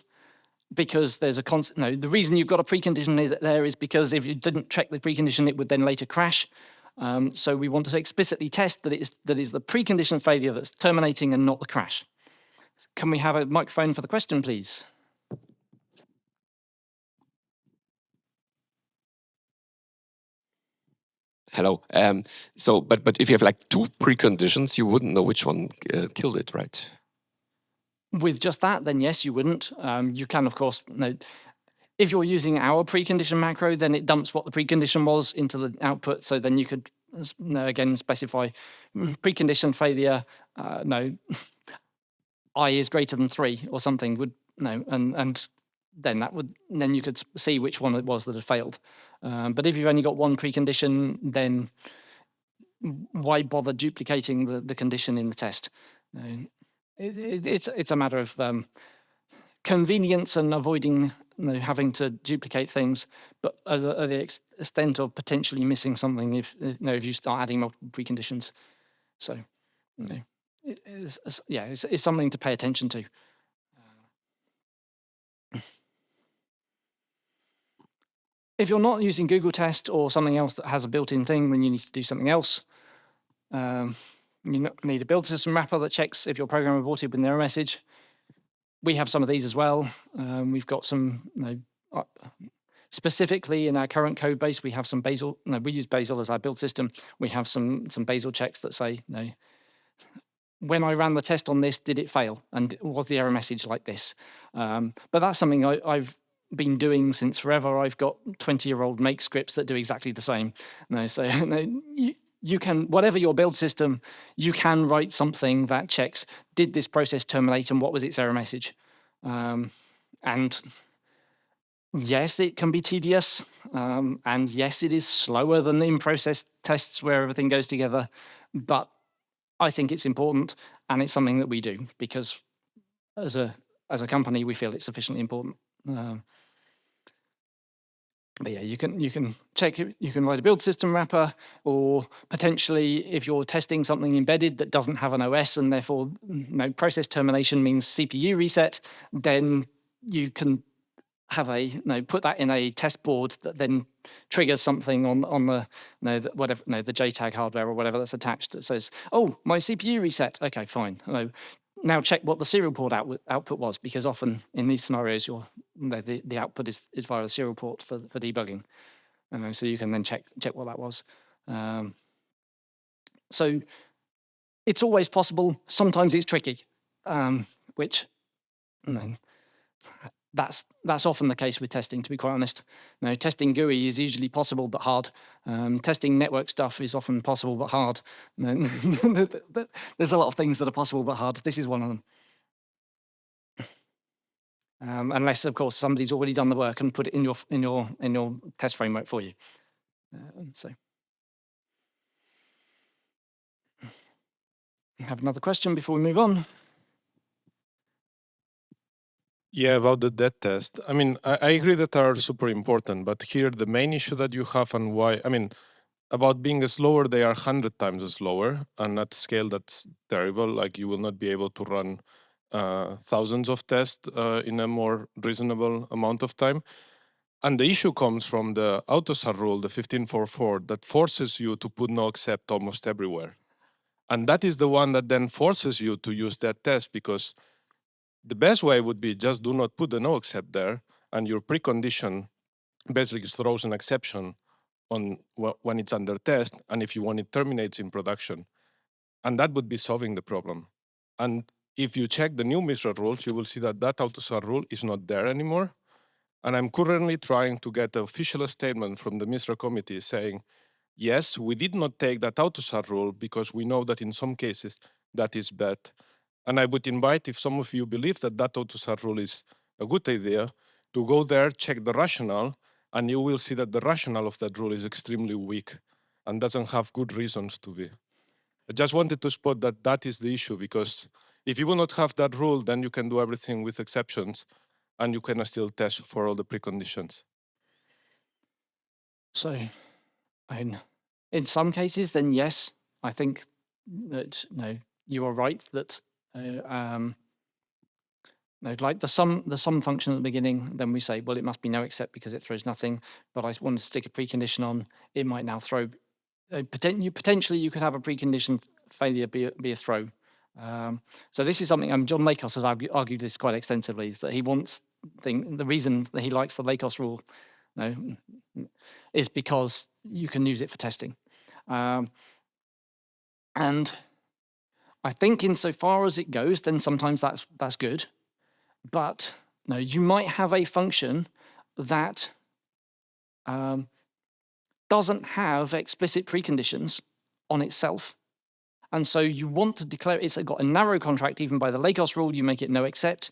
because there's a the reason you've got a precondition there is because if you didn't check the precondition, it would then later crash. So we want to explicitly test that it is the precondition failure that's terminating and not the crash. Can we have a microphone for the question, please? Hello. But if you have like two preconditions, you wouldn't know which one killed it, right? With just that, then yes, you wouldn't. You can, of course, if you're using our precondition macro, then it dumps what the precondition was into the output. So then you could, again, specify precondition failure, I is greater than 3 or something, and then you could see which one it was that had failed. But if you've only got one precondition, then why bother duplicating the condition in the test? It's a matter of convenience and avoiding having to duplicate things, but at the extent of potentially missing something if you start adding multiple preconditions. So it's something to pay attention to. If you're not using Google Test or something else that has a built-in thing, then you need to do something else. You need a build system wrapper that checks if your program aborted with an error message. We have some of these as well. We've got some, specifically in our current code base, we have some Bazel. We use Bazel as our build system. We have some Bazel checks that say, when I ran the test on this, did it fail? And was the error message like this? But that's something I've been doing since forever. I've got 20-year-old make scripts that do exactly the same. You can, whatever your build system, you can write something that checks, did this process terminate and what was its error message? And yes, it can be tedious. And yes, it is slower than in-process tests where everything goes together. But I think it's important, and it's something that we do because as a company, we feel it's sufficiently important. But yeah, you can check it. You can write a build system wrapper, or potentially if you're testing something embedded that doesn't have an OS and therefore process termination means CPU reset, then you can have put that in a test board that then triggers something on the the JTAG hardware or whatever that's attached that says, oh, my CPU reset. Okay, fine. now check what the serial port output was, because often in these scenarios, the output is via a serial port for debugging. And so you can then check what that was. So it's always possible. Sometimes it's tricky, which that's often the case with testing, to be quite honest. Now, testing GUI is usually possible but hard. Testing network stuff is often possible but hard. There's a lot of things that are possible but hard. This is one of them. Unless, of course, somebody's already done the work and put it in your test framework for you. So, have another question before we move on. Yeah, about the dead test. I mean, I agree that are super important, but here the main issue that you have and why, I mean, about being slower, they are 100 times slower, and at scale that's terrible. Like you will not be able to run thousands of tests in a more reasonable amount of time. And the issue comes from the AutoSAR rule, the 1544, that forces you to put no except almost everywhere. And that is the one that then forces you to use that test, because the best way would be just do not put the no except there, and your precondition basically throws an exception on when it's under test, and if you want it terminates in production. And that would be solving the problem. And if you check the new MISRA rules, you will see that that AutoSAR rule is not there anymore. And I'm currently trying to get an official statement from the MISRA committee saying, yes, we did not take that AutoSAR rule because we know that in some cases that is bad. And I would invite, if some of you believe that that AutoSAR rule is a good idea, to go there, check the rationale, and you will see that the rationale of that rule is extremely weak and doesn't have good reasons to be. I just wanted to spot that that is the issue, because if you will not have that rule, then you can do everything with exceptions, and you can still test for all the preconditions. So, in some cases, then yes, I think that you are right that like the sum function at the beginning, then we say, well, it must be no except because it throws nothing. But I want to stick a precondition on. It might now throw. Potentially, you could have a precondition failure be a throw. So this is something John Lakos has argued this quite extensively, is that he wants the reason that he likes the Lakos rule is because you can use it for testing. And I think insofar as it goes, then sometimes that's good. But you might have a function that doesn't have explicit preconditions on itself. And so you want to declare it's got a narrow contract, even by the Lakos rule, you make it no except,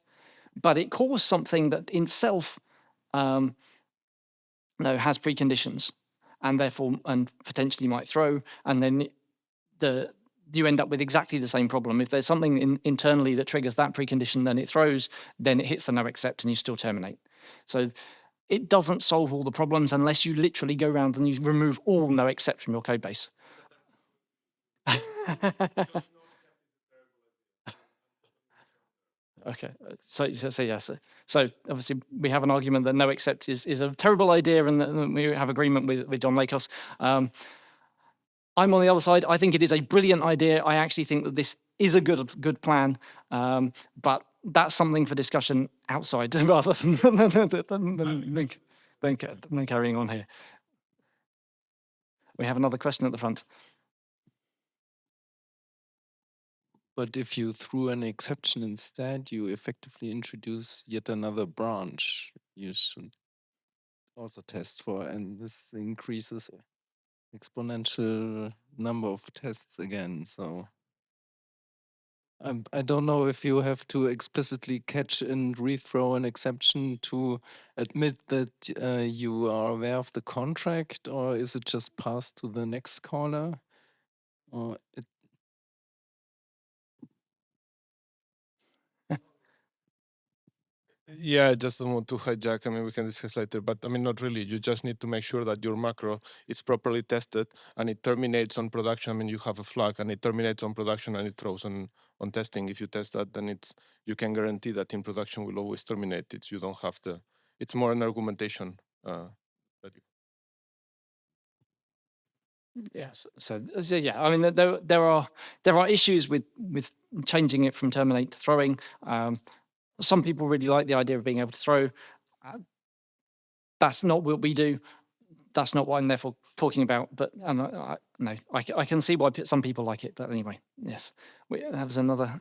but it calls something that in itself has preconditions, and therefore, and potentially might throw, and then you end up with exactly the same problem. If there's something internally that triggers that precondition, then it throws, then it hits the no except, and you still terminate. So it doesn't solve all the problems unless you literally go around and you remove all no except from your code base. Okay, so yes. So obviously we have an argument that no except is a terrible idea, and that we have agreement with John Lakos. I'm on the other side. I think it is a brilliant idea. I actually think that this is a good plan, but that's something for discussion outside rather than carrying on here. We have another question at the front. But if you threw an exception instead, you effectively introduce yet another branch you should also test for, and this increases exponential number of tests again. So I don't know if you have to explicitly catch and rethrow an exception to admit that you are aware of the contract, or is it just passed to the next caller? Or Yeah, I just don't want to hijack. I mean, we can discuss later, but I mean, not really. You just need to make sure that your macro is properly tested and it terminates on production. I mean, you have a flag and it terminates on production and it throws on testing. If you test that, then you can guarantee that in production will always terminate it. You don't have it's more an argumentation. Yes. So yeah, I mean, there are issues with changing it from terminate to throwing. Some people really like the idea of being able to throw. That's not what we do. That's not what I'm therefore talking about. But no, I can see why some people like it. But anyway, yes. There's another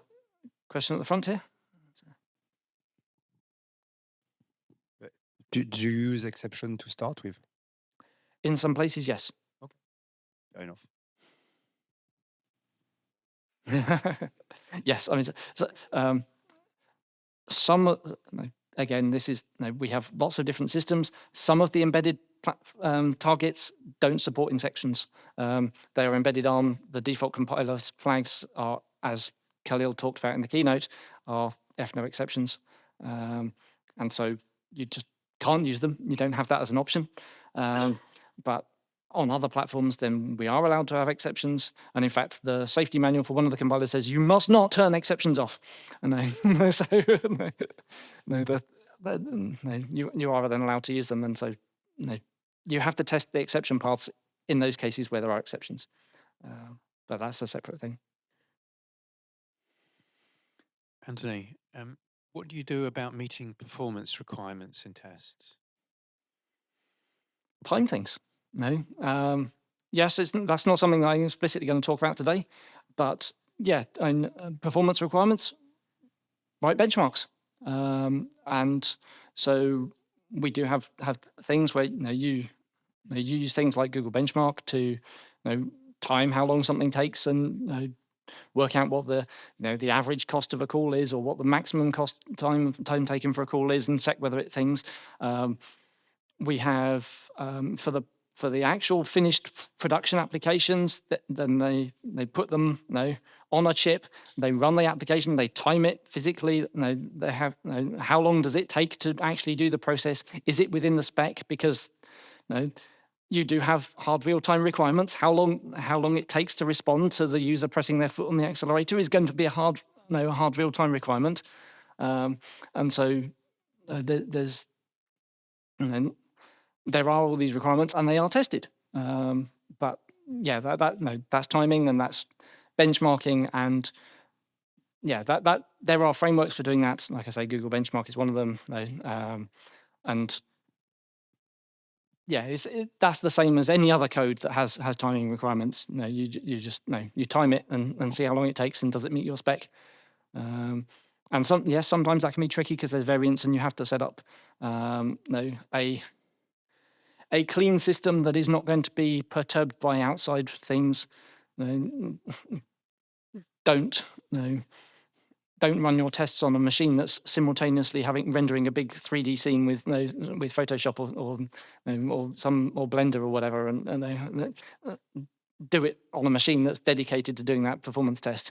question at the front here. Do you use exception to start with? In some places, yes. Fair enough. Yes, I mean, some again, this is we have lots of different systems. Some of the embedded targets don't support exceptions. They are embedded ARM. The default compiler flags are, as Khalil talked about in the keynote, are no exceptions, and so you just can't use them. You don't have that as an option. But on other platforms, then we are allowed to have exceptions. And in fact, the safety manual for one of the compilers says you must not turn exceptions off. And so you are then allowed to use them. And so you have to test the exception paths in those cases where there are exceptions. But that's a separate thing. Anthony, what do you do about meeting performance requirements in tests? Time things. No. Yes, that's not something that I'm explicitly going to talk about today. But yeah, performance requirements, write benchmarks. And so we do have things where you use things like Google Benchmark to time how long something takes and work out what the average cost of a call is, or what the maximum cost time taken for a call is, and check whether it things. We have for the actual finished production applications, then they put them on a chip. They run the application. They time it physically. They have how long does it take to actually do the process? Is it within the spec? Because you do have hard real-time requirements. How long it takes to respond to the user pressing their foot on the accelerator is going to be a hard real-time requirement. And so there's there are all these requirements, and they are tested. But yeah, that's timing, and that's benchmarking, and yeah, that there are frameworks for doing that. Like I say, Google Benchmark is one of them, and yeah, that's the same as any other code that has timing requirements. You just you time it and see how long it takes, and does it meet your spec. And sometimes that can be tricky because there's variance, and you have to set up a clean system that is not going to be perturbed by outside things. Don't run your tests on a machine that's simultaneously rendering a big 3D scene with Photoshop or Blender or whatever, and do it on a machine that's dedicated to doing that performance test.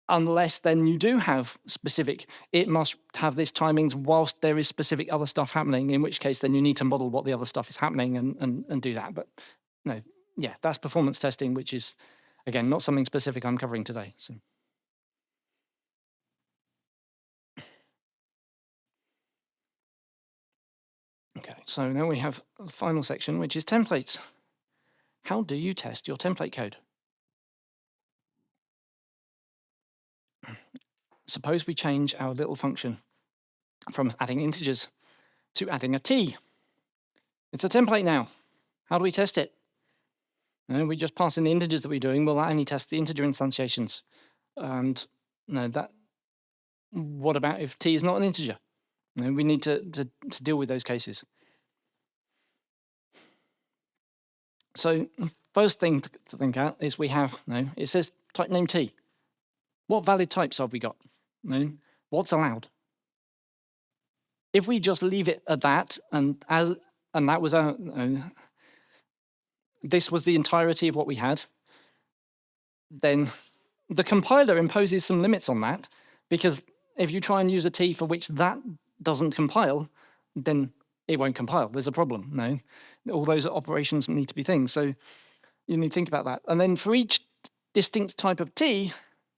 Unless then you do have specific, it must have this timings whilst there is specific other stuff happening, in which case then you need to model what the other stuff is happening and do that. But no, yeah, that's performance testing, which is, again, not something specific I'm covering today. So. Okay, so now we have the final section, which is templates. How do you test your template code? Suppose we change our little function from adding integers to adding a t. It's a template now. How do we test it? We just pass in the integers that we're doing. Well, that only tests the integer instantiations. And what about if t is not an integer? We need to deal with those cases. So first thing to think out is we have, it says type name t. What valid types have we got? What's allowed? If we just leave it at that, and that was this was the entirety of what we had, then the compiler imposes some limits on that, because if you try and use a t for which that doesn't compile, then it won't compile. There's a problem. All those operations need to be things. So you need to think about that. And then for each distinct type of t,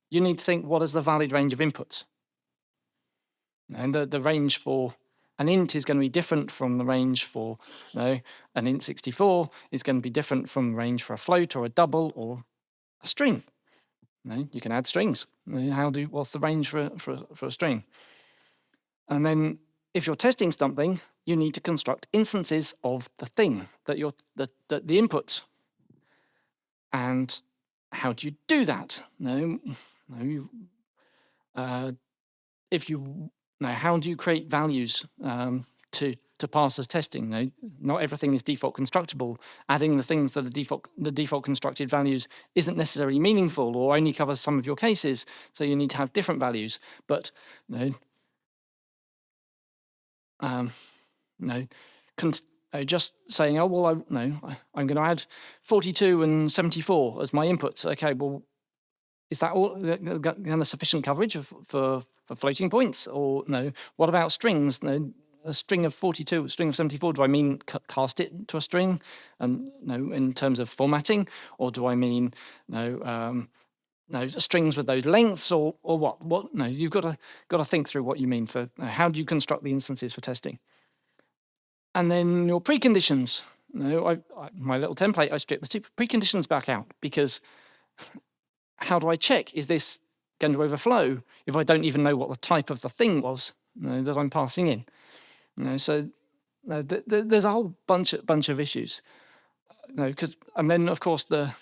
you need to think, what is the valid range of inputs? And the range for an int is going to be different from the range for, an int64 is going to be different from the range for a float or a double or a string. You can add strings. What's the range for a string? And then if you're testing something, you need to construct instances of the thing that the input. And how do you do that? How do you create values to pass as testing? Not everything is default constructible. Adding the things that are the default constructed values isn't necessarily meaningful or only covers some of your cases. So you need to have different values. But just saying, oh well, I'm going to add 42 and 74 as my inputs. Okay, well, is that all kind of sufficient coverage for floating points? Or no? What about strings? A string of 42, a string of 74. Do I mean cast it to a string, and in terms of formatting, or do I mean strings with those lengths, or what? What? No, you've got to think through what you mean for how do you construct the instances for testing. And then your preconditions. My little template, I stripped the preconditions back out because how do I check? Is this going to overflow if I don't even know what the type of the thing was that I'm passing in? So there's a whole bunch of issues. And then of course the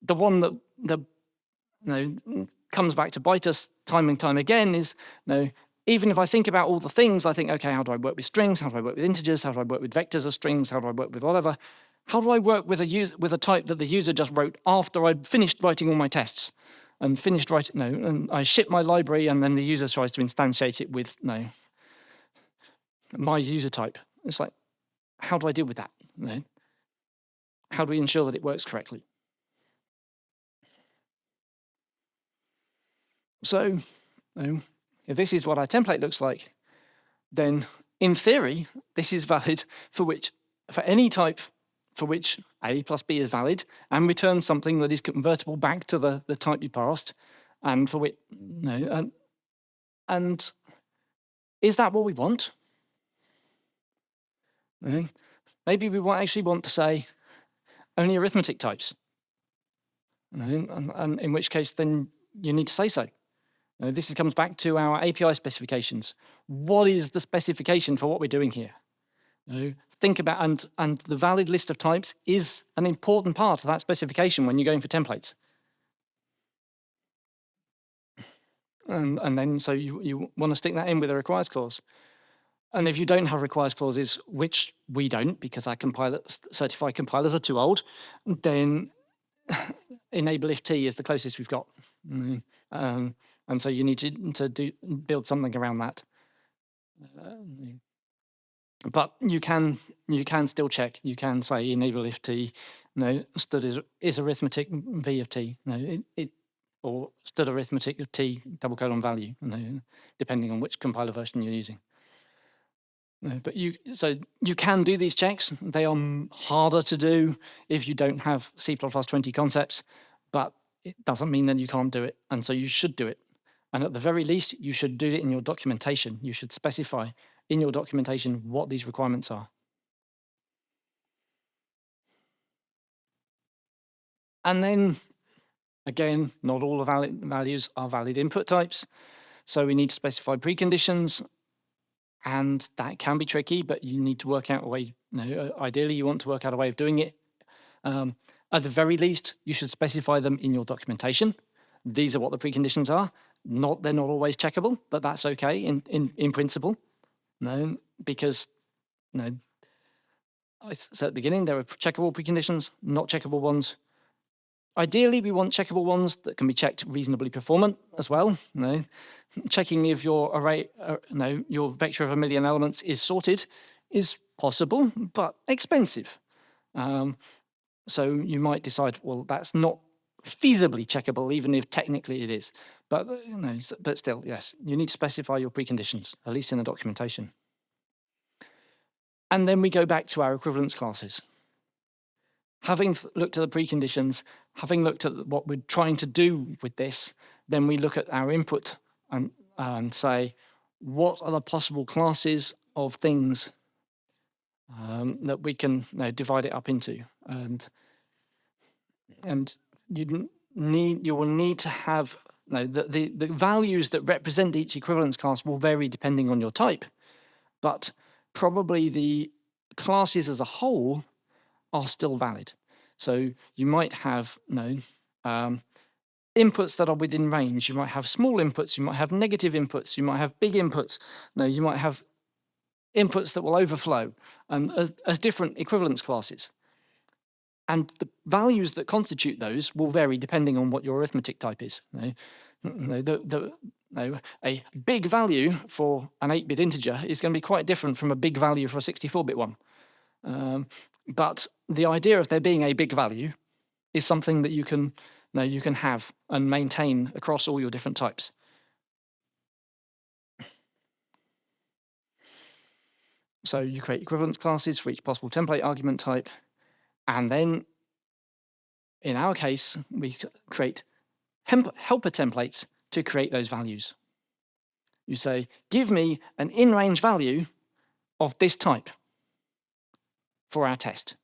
one that comes back to bite us time and time again is even if I think about all the things, I think, okay, how do I work with strings? How do I work with integers? How do I work with vectors of strings? How do I work with whatever? How do I work with a type that the user just wrote after I'd finished writing all my tests and finished writing, and I ship my library and then the user tries to instantiate it with, my user type. It's like, how do I deal with that? How do we ensure that it works correctly? So, if this is what our template looks like, then in theory, this is valid for any type for which A plus B is valid and returns something that is convertible back to the type you passed, and for which, and is that what we want? Maybe we actually want to say only arithmetic types, and in which case then you need to say so. This comes back to our API specifications. What is the specification for what we're doing here? Think about, and the valid list of types is an important part of that specification when you're going for templates. And then so you want to stick that in with a requires clause. And if you don't have requires clauses, which we don't because our certified compilers are too old, then enable if t is the closest we've got. And so you need to build something around that. But you can still check. You can say enable if t, stood is arithmetic v of t, or stood arithmetic of t ;; value, depending on which compiler version you're using. But you can do these checks. They are harder to do if you don't have C++20 concepts, but it doesn't mean that you can't do it, and so you should do it. And at the very least, you should do it in your documentation. You should specify in your documentation what these requirements are. And then, again, not all the values are valid input types, so we need to specify preconditions. And that can be tricky, but you need to work out a way. Ideally, you want to work out a way of doing it. At the very least, you should specify them in your documentation. These are what the preconditions are. They're not always checkable, but that's okay in principle. Because I said at the beginning there are checkable preconditions, not checkable ones. Ideally, we want checkable ones that can be checked reasonably performant as well. Checking if your array, your vector of 1,000,000 elements is sorted is possible, but expensive. So you might decide, well, that's not feasibly checkable, even if technically it is. But but still, yes, you need to specify your preconditions, at least in the documentation. And then we go back to our equivalence classes. Having looked at the preconditions, having looked at what we're trying to do with this, then we look at our input and say, what are the possible classes of things that we can divide it up into, and you will need to have the values that represent each equivalence class will vary depending on your type, but probably the classes as a whole are still valid. So you might have inputs that are within range. You might have small inputs, you might have negative inputs, you might have big inputs. You might have inputs that will overflow, and as different equivalence classes. And the values that constitute those will vary depending on what your arithmetic type is. A big value for an 8-bit integer is going to be quite different from a big value for a 64-bit one. But the idea of there being a big value is something that you can have and maintain across all your different types. So you create equivalence classes for each possible template argument type, and then in our case, we create helper templates to create those values. You say, give me an in-range value of this type for our test.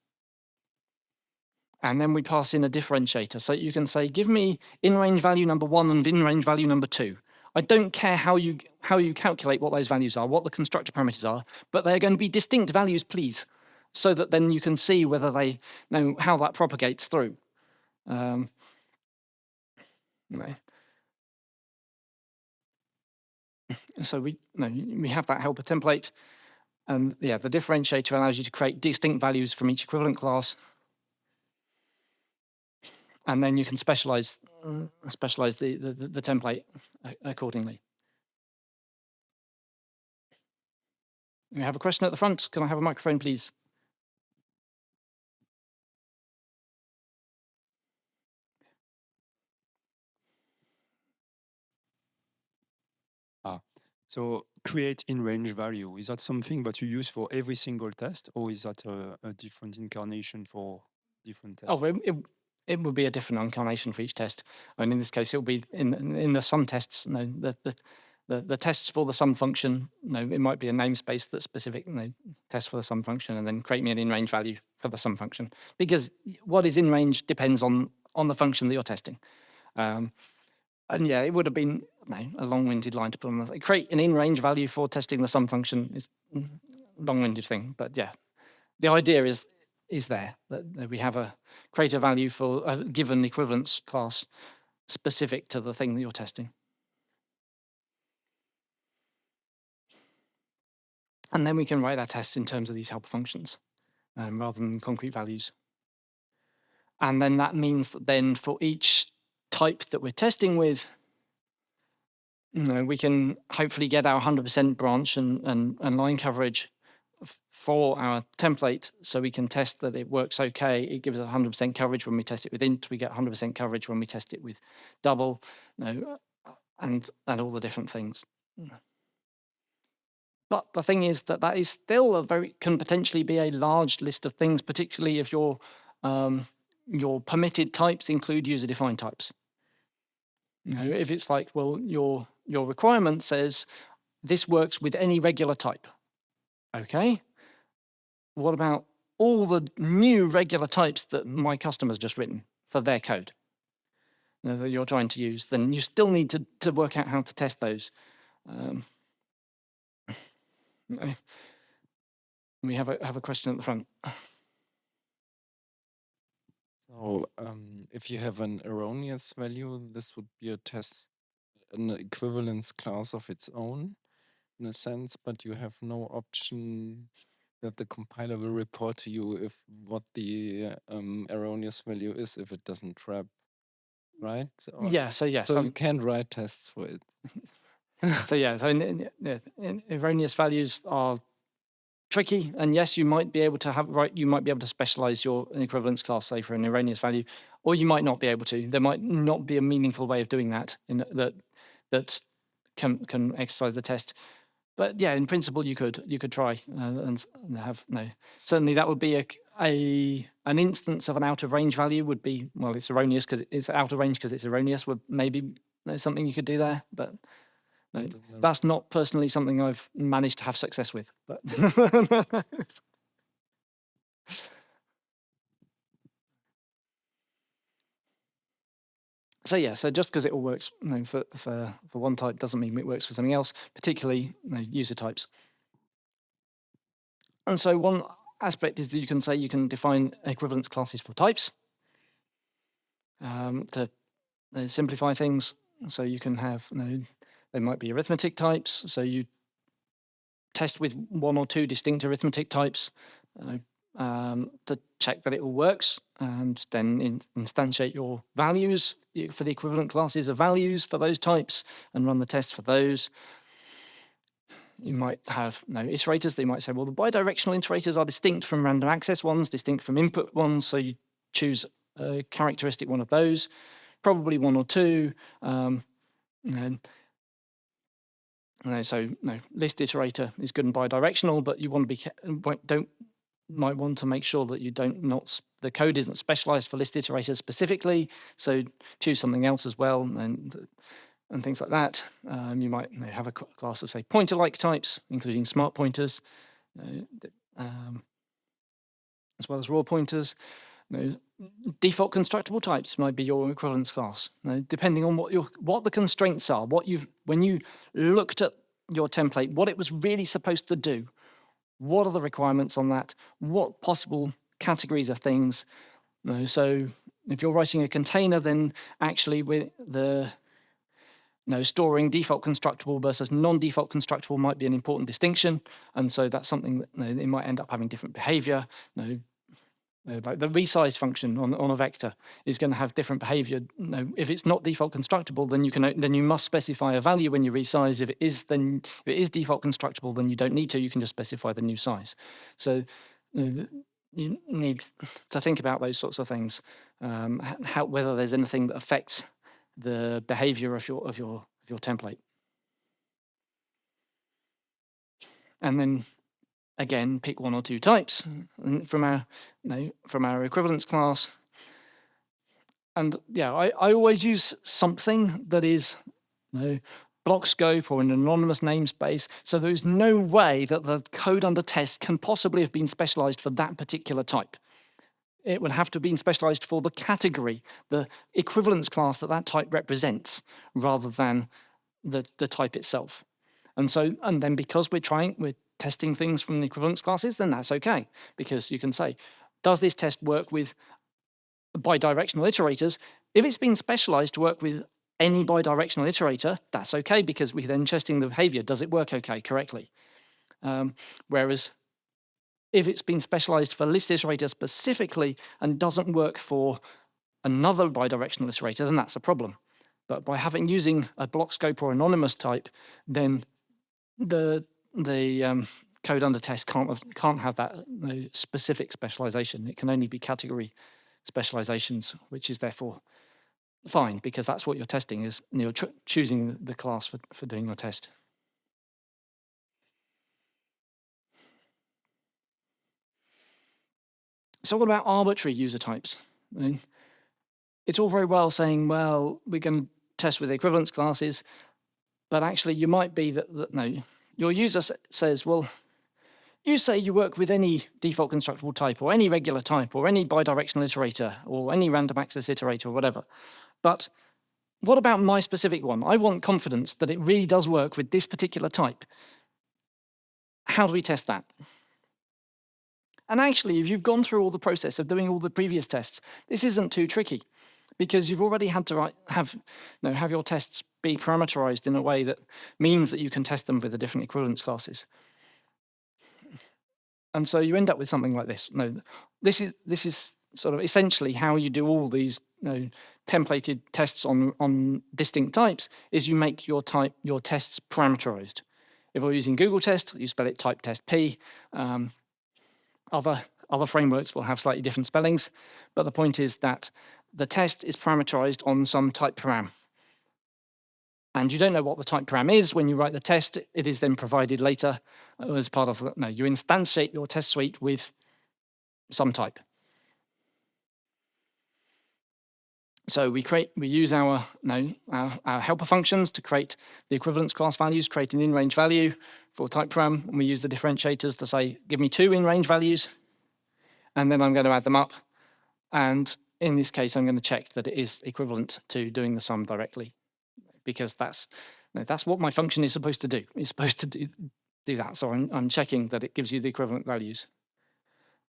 And then we pass in a differentiator. So you can say, give me in-range value number 1 and in-range value number 2. I don't care how you calculate what those values are, what the constructor parameters are, but they're going to be distinct values, please, so that then you can see whether they know how that propagates through. So we have that helper template, and yeah, the differentiator allows you to create distinct values from each equivalent class, and then you can specialize the template accordingly. We have a question at the front. Can I have a microphone, please? So create in-range value, is that something that you use for every single test, or is that a different incarnation for different tests? Oh, it would be a different incarnation for each test. And in this case, it will be in the sum tests. The tests for the sum function. It might be a namespace that's specific. Test for the sum function, and then create me an in-range value for the sum function. Because what is in range depends on the function that you're testing. And yeah, it would have been a long-winded line to put on. Create an in-range value for testing the sum function is a long-winded thing, but yeah, the idea is there that we have create a value for a given equivalence class specific to the thing that you're testing, and then we can write our tests in terms of these helper functions rather than concrete values. And then that means that then for each type that we're testing with, we can hopefully get our 100% branch and line coverage for our template, so we can test that it works okay. It gives us 100% coverage when we test it with int. We get 100% coverage when we test it with double, and all the different things. But the thing is that is still can potentially be a large list of things, particularly if your permitted types include user-defined types. If it's like, well, your requirement says this works with any regular type. Okay. What about all the new regular types that my customer's just written for their code that you're trying to use? Then you still need to work out how to test those. We have a question at the front. So if you have an erroneous value, this would be an equivalence class of its own, in a sense, but you have no option that the compiler will report to you what the erroneous value is if it doesn't trap, right? So you can't write tests for it. Erroneous values are tricky, and yes, you might be able to specialize your equivalence class, say, for an erroneous value, or you might not be able to. There might not be a meaningful way of doing that that can exercise the test. But yeah, in principle, you could try and have certainly that would be an instance of an out of range value would be, well, it's erroneous because it's out of range because it's erroneous. Would maybe there's something you could do there, but No, No. that's not personally something I've managed to have success with. But so yeah, so just because it all works for one type doesn't mean it works for something else, particularly user types. And so one aspect is that you can say you can define equivalence classes for types to simplify things. So you can have, they might be arithmetic types. So you test with one or two distinct arithmetic types to check that it all works, and then instantiate your values for the equivalent classes of values for those types and run the tests for those. You might have iterators. They might say, well, the bidirectional iterators are distinct from random access ones, distinct from input ones. So you choose a characteristic one of those, probably one or two. So list iterator is good and bidirectional, but you want to might want to make sure that you the code isn't specialized for list iterators specifically. So choose something else as well, and things like that. You might have a class of, say, pointer-like types, including smart pointers, as well as raw pointers. Default constructible types might be your equivalence class, depending on what the constraints are. When you looked at your template, what it was really supposed to do. What are the requirements on that? What possible categories of things? So if you're writing a container, then actually with storing default constructible versus non-default constructible might be an important distinction, and so that's something that it might end up having different behavior. Like the resize function on a vector is going to have different behavior. If it's not default constructible, then you must specify a value when you resize. If it is default constructible, then you don't need to. You can just specify the new size. So you need to think about those sorts of things. Whether there's anything that affects the behavior of your template, and then again pick one or two types from our equivalence class. And yeah, I always use something that is block scope or an anonymous namespace. So there is no way that the code under test can possibly have been specialized for that particular type. It would have to have been specialized for the category, the equivalence class that type represents, rather than the type itself. And then because we're testing things from the equivalence classes, then that's okay, because you can say, does this test work with bidirectional iterators? If it's been specialized to work with any bidirectional iterator, that's okay, because we're then testing the behavior. Does it work okay, correctly? Whereas if it's been specialized for list iterator specifically and doesn't work for another bidirectional iterator, then that's a problem. But by using a block scope or anonymous type, then the code under test can't have that specific specialization. It can only be category specializations, which is therefore fine, because that's what you're testing, is you're choosing the class for doing your test. So what about arbitrary user types? It's all very well saying, well, we're going to test with equivalence classes, but actually you might be that your user says, well, you say you work with any default constructible type or any regular type or any bidirectional iterator or any random access iterator or whatever. But what about my specific one? I want confidence that it really does work with this particular type. How do we test that? And actually, if you've gone through all the process of doing all the previous tests, this isn't too tricky, because you've already had to have your tests be parameterized in a way that means that you can test them with the different equivalence classes. And so you end up with something like this. This is sort of essentially how you do all these templated tests on distinct types, is you make your tests parameterized. If we're using Google test, you spell it type test P. Other frameworks will have slightly different spellings, but the point is that the test is parameterized on some type param. And you don't know what the type param is when you write the test. It is then provided later as part of you instantiate your test suite with some type. So we use our helper functions to create the equivalence class values, create an in-range value for type param, and we use the differentiators to say, give me 2 in-range values, and then I'm going to add them up. And in this case, I'm going to check that it is equivalent to doing the sum directly, because that's what my function is supposed to do. It's supposed to do that. So I'm checking that it gives you the equivalent values.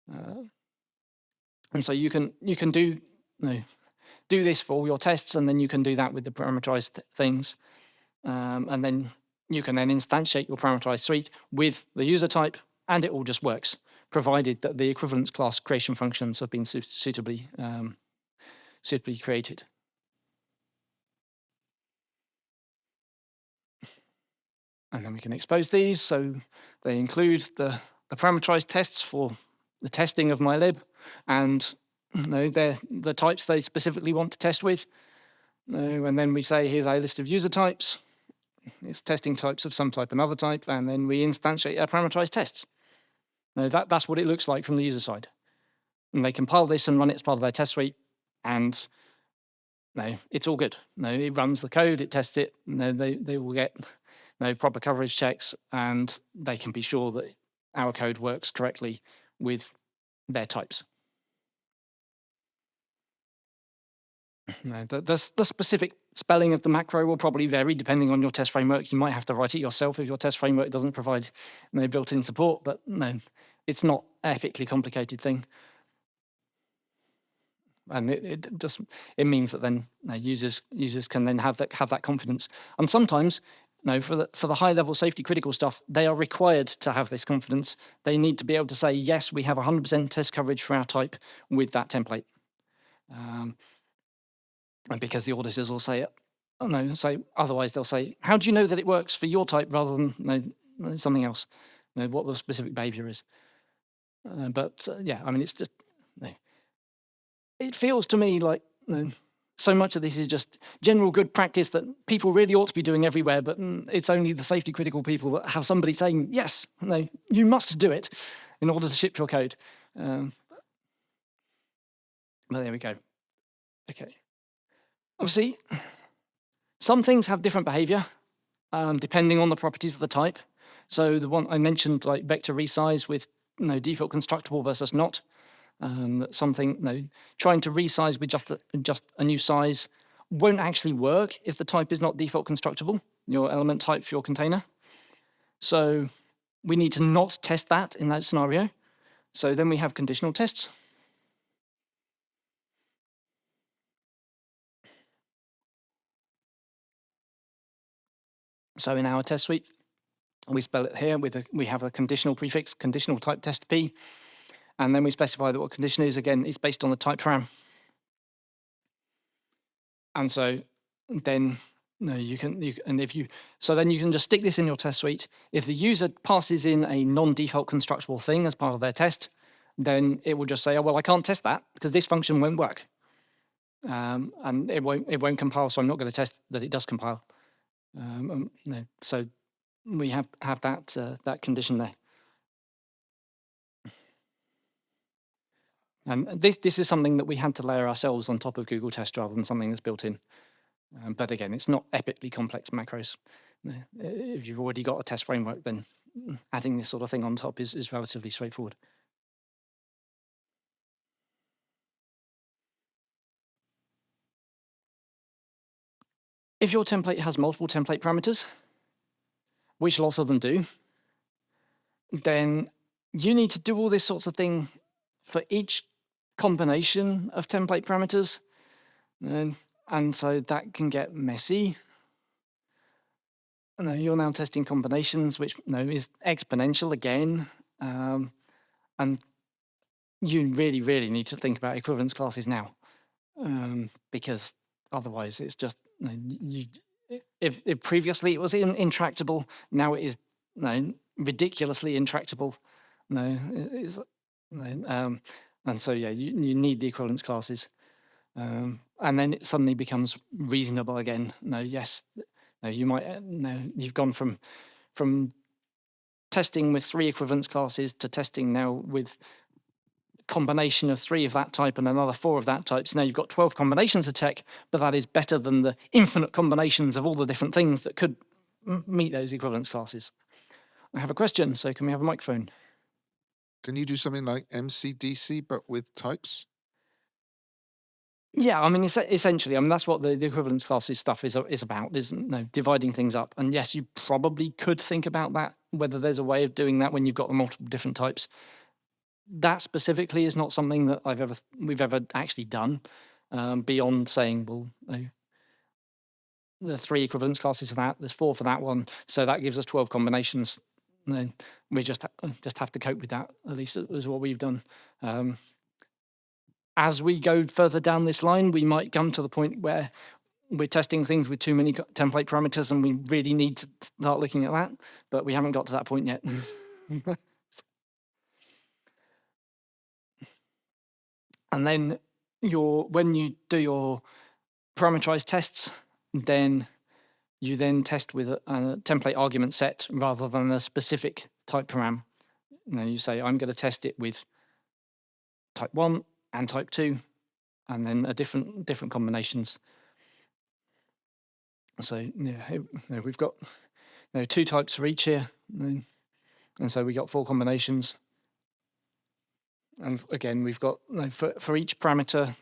And so you can do this for all your tests, and then you can do that with the parameterized things. And then you can then instantiate your parameterized suite with the user type, and it all just works, provided that the equivalence class creation functions have been suitably created. And then we can expose these. So they include the parameterized tests for the testing of my lib, and they're the types they specifically want to test with. And then we say, here's a list of user types. It's testing types of some type, another type, and then we instantiate our parameterized tests. That's what it looks like from the user side. And they compile this and run it as part of their test suite, and it's all good. It runs the code, it tests it, they will get proper coverage checks, and they can be sure that our code works correctly with their types. The specific spelling of the macro will probably vary depending on your test framework. You might have to write it yourself if your test framework doesn't provide built-in support, but no, it's not an epically complicated thing. And it means that then users can then have that confidence. And sometimes, for the high-level safety critical stuff, they are required to have this confidence. They need to be able to say, yes, we have 100% test coverage for our type with that template. And because the auditors will say, otherwise they'll say, how do you know that it works for your type rather than something else? What the specific behavior is. Yeah, I mean, it's just, it feels to me like so much of this is just general good practice that people really ought to be doing everywhere, but it's only the safety critical people that have somebody saying, yes, you must do it in order to ship your code. But there we go. Okay. Obviously, some things have different behavior depending on the properties of the type. So the one I mentioned, like vector resize with default constructible versus not. Something trying to resize with just a new size won't actually work if the type is not default constructible, your element type for your container. So we need to not test that in that scenario. So then we have conditional tests. So in our test suite, we spell it here we have a conditional prefix, conditional type test P, and then we specify that what condition is. Again, it's based on the type param. And so then then you can just stick this in your test suite. If the user passes in a non-default constructible thing as part of their test, then it will just say, oh, well, I can't test that because this function won't work. And it won't compile, so I'm not going to test that it does compile. So we have that condition there. And this is something that we had to layer ourselves on top of Google Test rather than something that's built in. But again, it's not epically complex macros. If you've already got a test framework, then adding this sort of thing on top is relatively straightforward. If your template has multiple template parameters, which lots of them do, then you need to do all this sorts of thing for each combination of template parameters. And so that can get messy. You're now testing combinations, which is exponential again. And you really, really need to think about equivalence classes now. Because otherwise it's just, if previously it was intractable, now it is ridiculously intractable. And so, yeah, you need the equivalence classes. And then it suddenly becomes reasonable again. You might, you've gone from testing with 3 equivalence classes to testing now with combination of 3 of that type and another 4 of that type. So now you've got 12 combinations to check, but that is better than the infinite combinations of all the different things that could meet those equivalence classes. I have a question, so can we have a microphone? Can you do something like MCDC but with types? Yeah, I mean, essentially, I mean, that's what the equivalence classes stuff is about, isn't dividing things up. And yes, you probably could think about that, whether there's a way of doing that when you've got the multiple different types. That specifically is not something that we've ever actually done, beyond saying, well, the 3 equivalence classes for that, there's 4 for that one, so that gives us 12 combinations. And we just have to cope with that, at least is what we've done. As we go further down this line, we might come to the point where we're testing things with too many template parameters and we really need to start looking at that, but we haven't got to that point yet. And then when you do your parameterized tests, then you then test with a template argument set rather than a specific type param. You say, I'm going to test it with type 1 and type 2, and then different combinations. So yeah, we've got 2 types for each here, and so we got 4 combinations. And again, we've got for each parameter,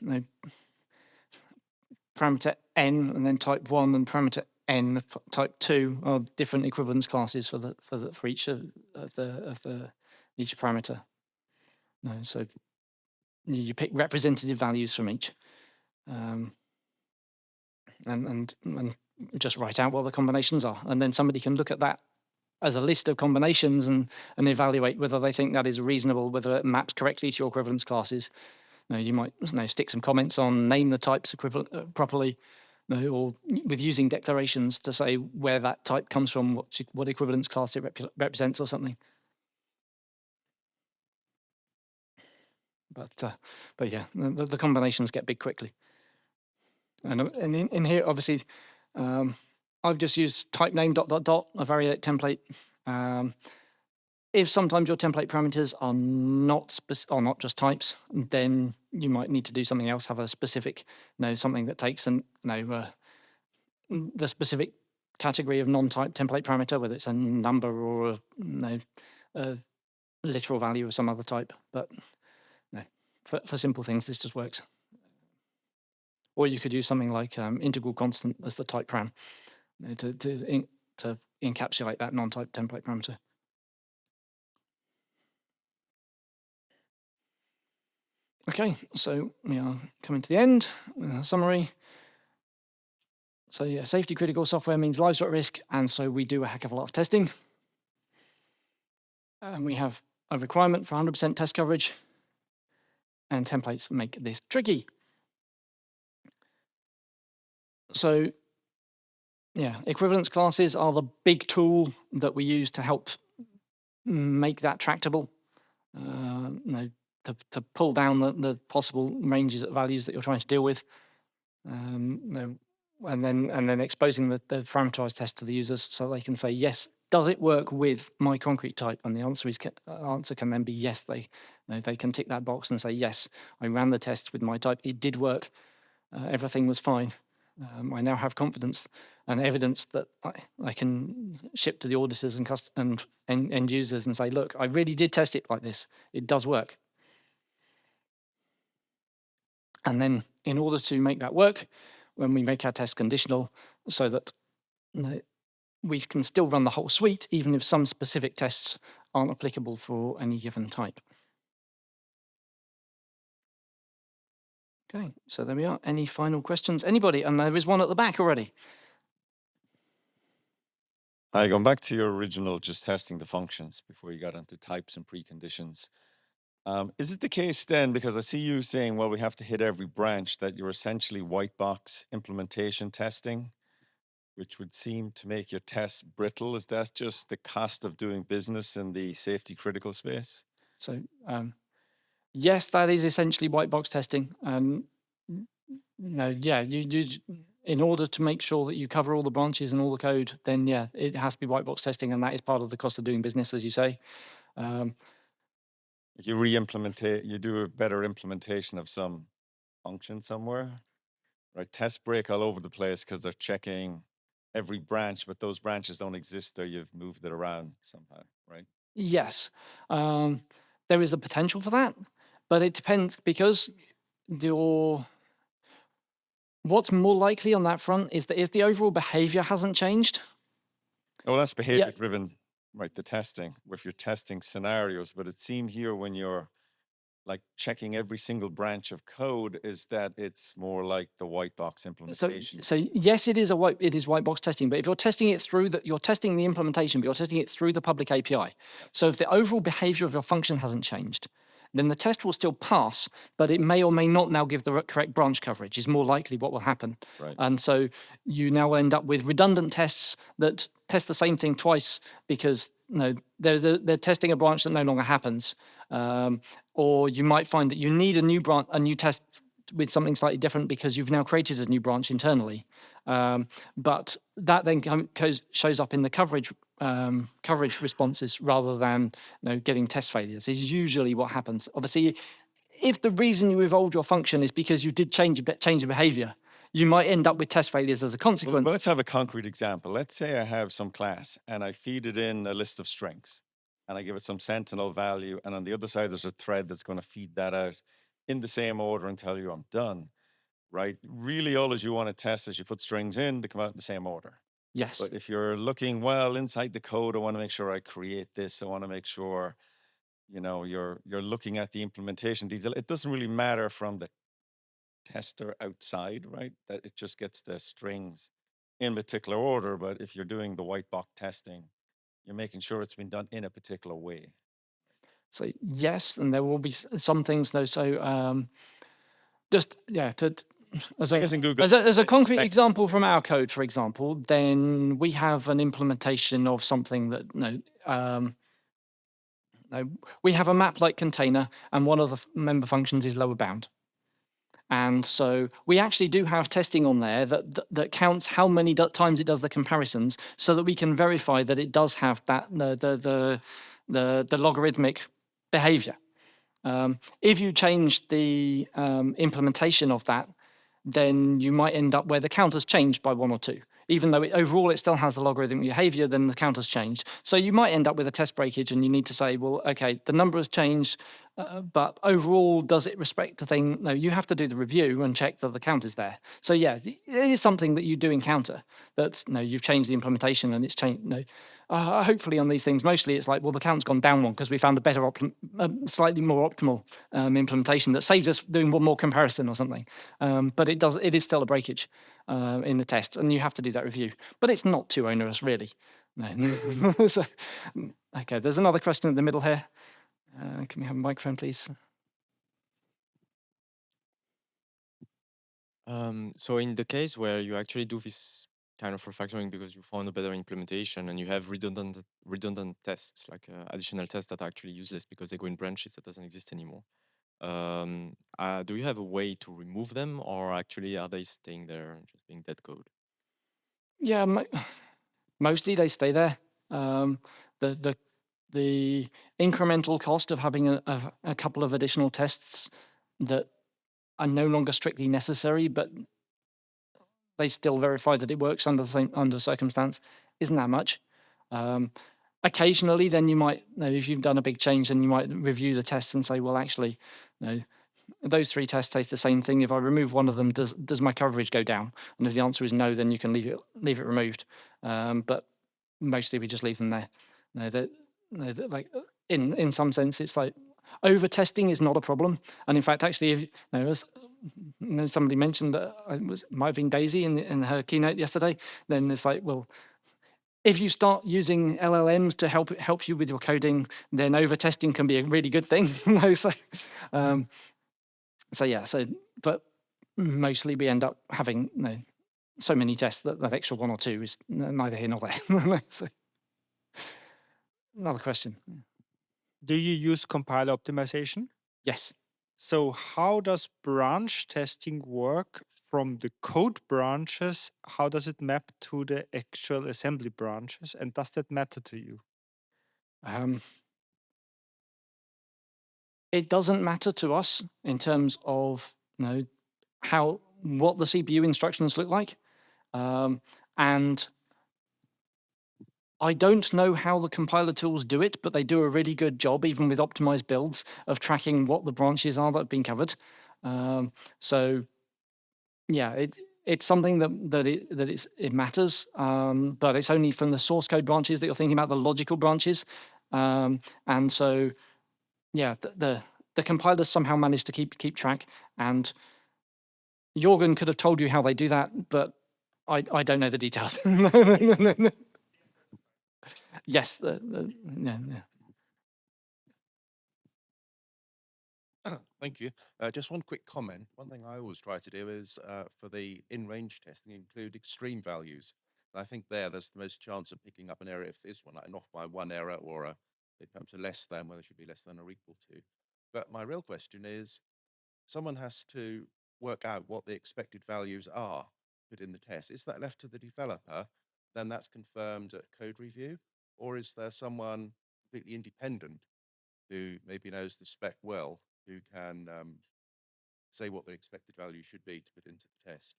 parameter n, and then type 1 and parameter n of type 2 are different equivalence classes for each of each parameter. So you pick representative values from each, and just write out what the combinations are, and then somebody can look at that as a list of combinations and evaluate whether they think that is reasonable, whether it maps correctly to your equivalence classes. You might stick some comments on, name the types equivalent properly, or with using declarations to say where that type comes from, what equivalence class it represents or something. But yeah, the combinations get big quickly. And in here, obviously, I've just used type name ... a variate template. If sometimes your template parameters are not just types, then you might need to do something else. Have a specific, something that takes the specific category of non-type template parameter, whether it's a number or a literal value of some other type. But for simple things, this just works. Or you could use something like integral constant as the type param to encapsulate that non-type template parameter. Okay, so we are coming to the end with a summary. So yeah, safety critical software means lives are at risk, and so we do a heck of a lot of testing. And we have a requirement for 100% test coverage, and templates make this tricky. So yeah, equivalence classes are the big tool that we use to help make that tractable. To pull down the possible ranges of values that you're trying to deal with, and then exposing the parameterized test to the users so they can say, yes, does it work with my concrete type? And the answer can then be yes. They can tick that box and say, yes, I ran the tests with my type. It did work. Everything was fine. I now have confidence and evidence that I can ship to the auditors and end users and say, look, I really did test it like this. It does work. And then in order to make that work, when we make our test conditional so that we can still run the whole suite, even if some specific tests aren't applicable for any given type. Okay, so there we are. Any final questions? Anybody? And there is one at the back already. Hi, going back to your original just testing the functions before you got into types and preconditions. Is it the case then, because I see you saying, well, we have to hit every branch, that you're essentially white box implementation testing, which would seem to make your tests brittle? Is that just the cost of doing business in the safety critical space? So yes, that is essentially white box testing. Yeah, you in order to make sure that you cover all the branches and all the code, then yeah, it has to be white box testing, and that is part of the cost of doing business, as you say. You re-implement it, you do a better implementation of some function somewhere, right? Test break all over the place because they're checking every branch, but those branches don't exist there. You've moved it around somehow, right? Yes, there is a potential for that, but it depends because what's more likely on that front is that if the overall behavior hasn't changed. Oh, that's behavior driven, right? The testing, if you're testing scenarios, but it seemed here when you're like checking every single branch of code is that it's more like the white box implementation. So yes, it is white box testing, but if you're testing it through you're testing the implementation, but you're testing it through the public API. So if the overall behavior of your function hasn't changed, then the test will still pass, but it may or may not now give the correct branch coverage is more likely what will happen. Right. And so you now end up with redundant tests that test the same thing twice because they're testing a branch that no longer happens. Or you might find that you need a new test with something slightly different because you've now created a new branch internally. But that then shows up in the coverage responses rather than getting test failures is usually what happens. Obviously, if the reason you evolved your function is because you did change the behavior, you might end up with test failures as a consequence. Well, let's have a concrete example. Let's say I have some class and I feed it in a list of strings and I give it some sentinel value. And on the other side, there's a thread that's going to feed that out in the same order and tell you I'm done, right? Really, all you want to test is you put strings in to come out in the same order. Yes. But if you're looking, well, inside the code, I want to make sure I create this. I want to make sure, you're looking at the implementation detail. It doesn't really matter from the tester outside, right? That it just gets the strings in particular order. But if you're doing the white box testing, you're making sure it's been done in a particular way. So yes, and there will be some things though. So as a concrete example from our code, for example, then we have an implementation of something that we have a map-like container, and one of the member functions is lower bound. And so we actually do have testing on there that counts how many times it does the comparisons, so that we can verify that it does have that the logarithmic behavior. If you change the implementation of that, then you might end up where the count has changed by 1 or 2. Even though overall it still has the logarithmic behavior, then the count has changed. So you might end up with a test breakage and you need to say, well, okay, the number has changed, but overall, does it respect the thing? No, you have to do the review and check that the count is there. So yeah, it is something that you do encounter, that you've changed the implementation and it's changed. Hopefully on these things, mostly it's like, well, the count's gone down one because we found a better, slightly more optimal implementation that saves us doing one more comparison or something. But it is still a breakage in the test, and you have to do that review. But it's not too onerous, really. No. So, okay, there's another question in the middle here. Can we have a microphone, please? So in the case where you actually do this kind of refactoring because you found a better implementation and you have redundant tests, like additional tests that are actually useless because they go in branches that doesn't exist anymore. Do you have a way to remove them, or actually are they staying there and just being dead code? Yeah, mostly they stay there. The incremental cost of having a couple of additional tests that are no longer strictly necessary, but they still verify that it works under circumstance, isn't that much. Occasionally, then you might, if you've done a big change, then you might review the tests and say, well, actually, those 3 tests taste the same thing. If I remove one of them, does my coverage go down? And if the answer is no, then you can leave it removed. But mostly we just leave them there. Like in some sense, it's like over testing is not a problem. And in fact, actually, as somebody mentioned that might have been Daisy in her keynote yesterday. Then it's like, well, if you start using LLMs to help you with your coding, then over testing can be a really good thing. But mostly we end up having so many tests that extra 1 or 2 is neither here nor there. So, another question. Do you use compile optimization? Yes. So how does branch testing work from the code branches? How does it map to the actual assembly branches? And does that matter to you? it doesn't matter to us in terms of what the CPU instructions look like, and I don't know how the compiler tools do it, but they do a really good job, even with optimized builds, of tracking what the branches are that have been covered. So yeah, it's something it matters, but it's only from the source code branches that you're thinking about, the logical branches. And so, yeah, the compilers somehow managed to keep track, and Jorgen could have told you how they do that, but I don't know the details. Yes, yeah. Thank you. Just one quick comment. One thing I always try to do is for the in-range testing include extreme values. And I think there's the most chance of picking up an error if there's one, like an off by one error or perhaps a less than, whether it should be less than or equal to. But my real question is, someone has to work out what the expected values are put in the test. Is that left to the developer? Then that's confirmed at code review? Or is there someone completely independent who maybe knows the spec well, who can say what the expected value should be to put into the test?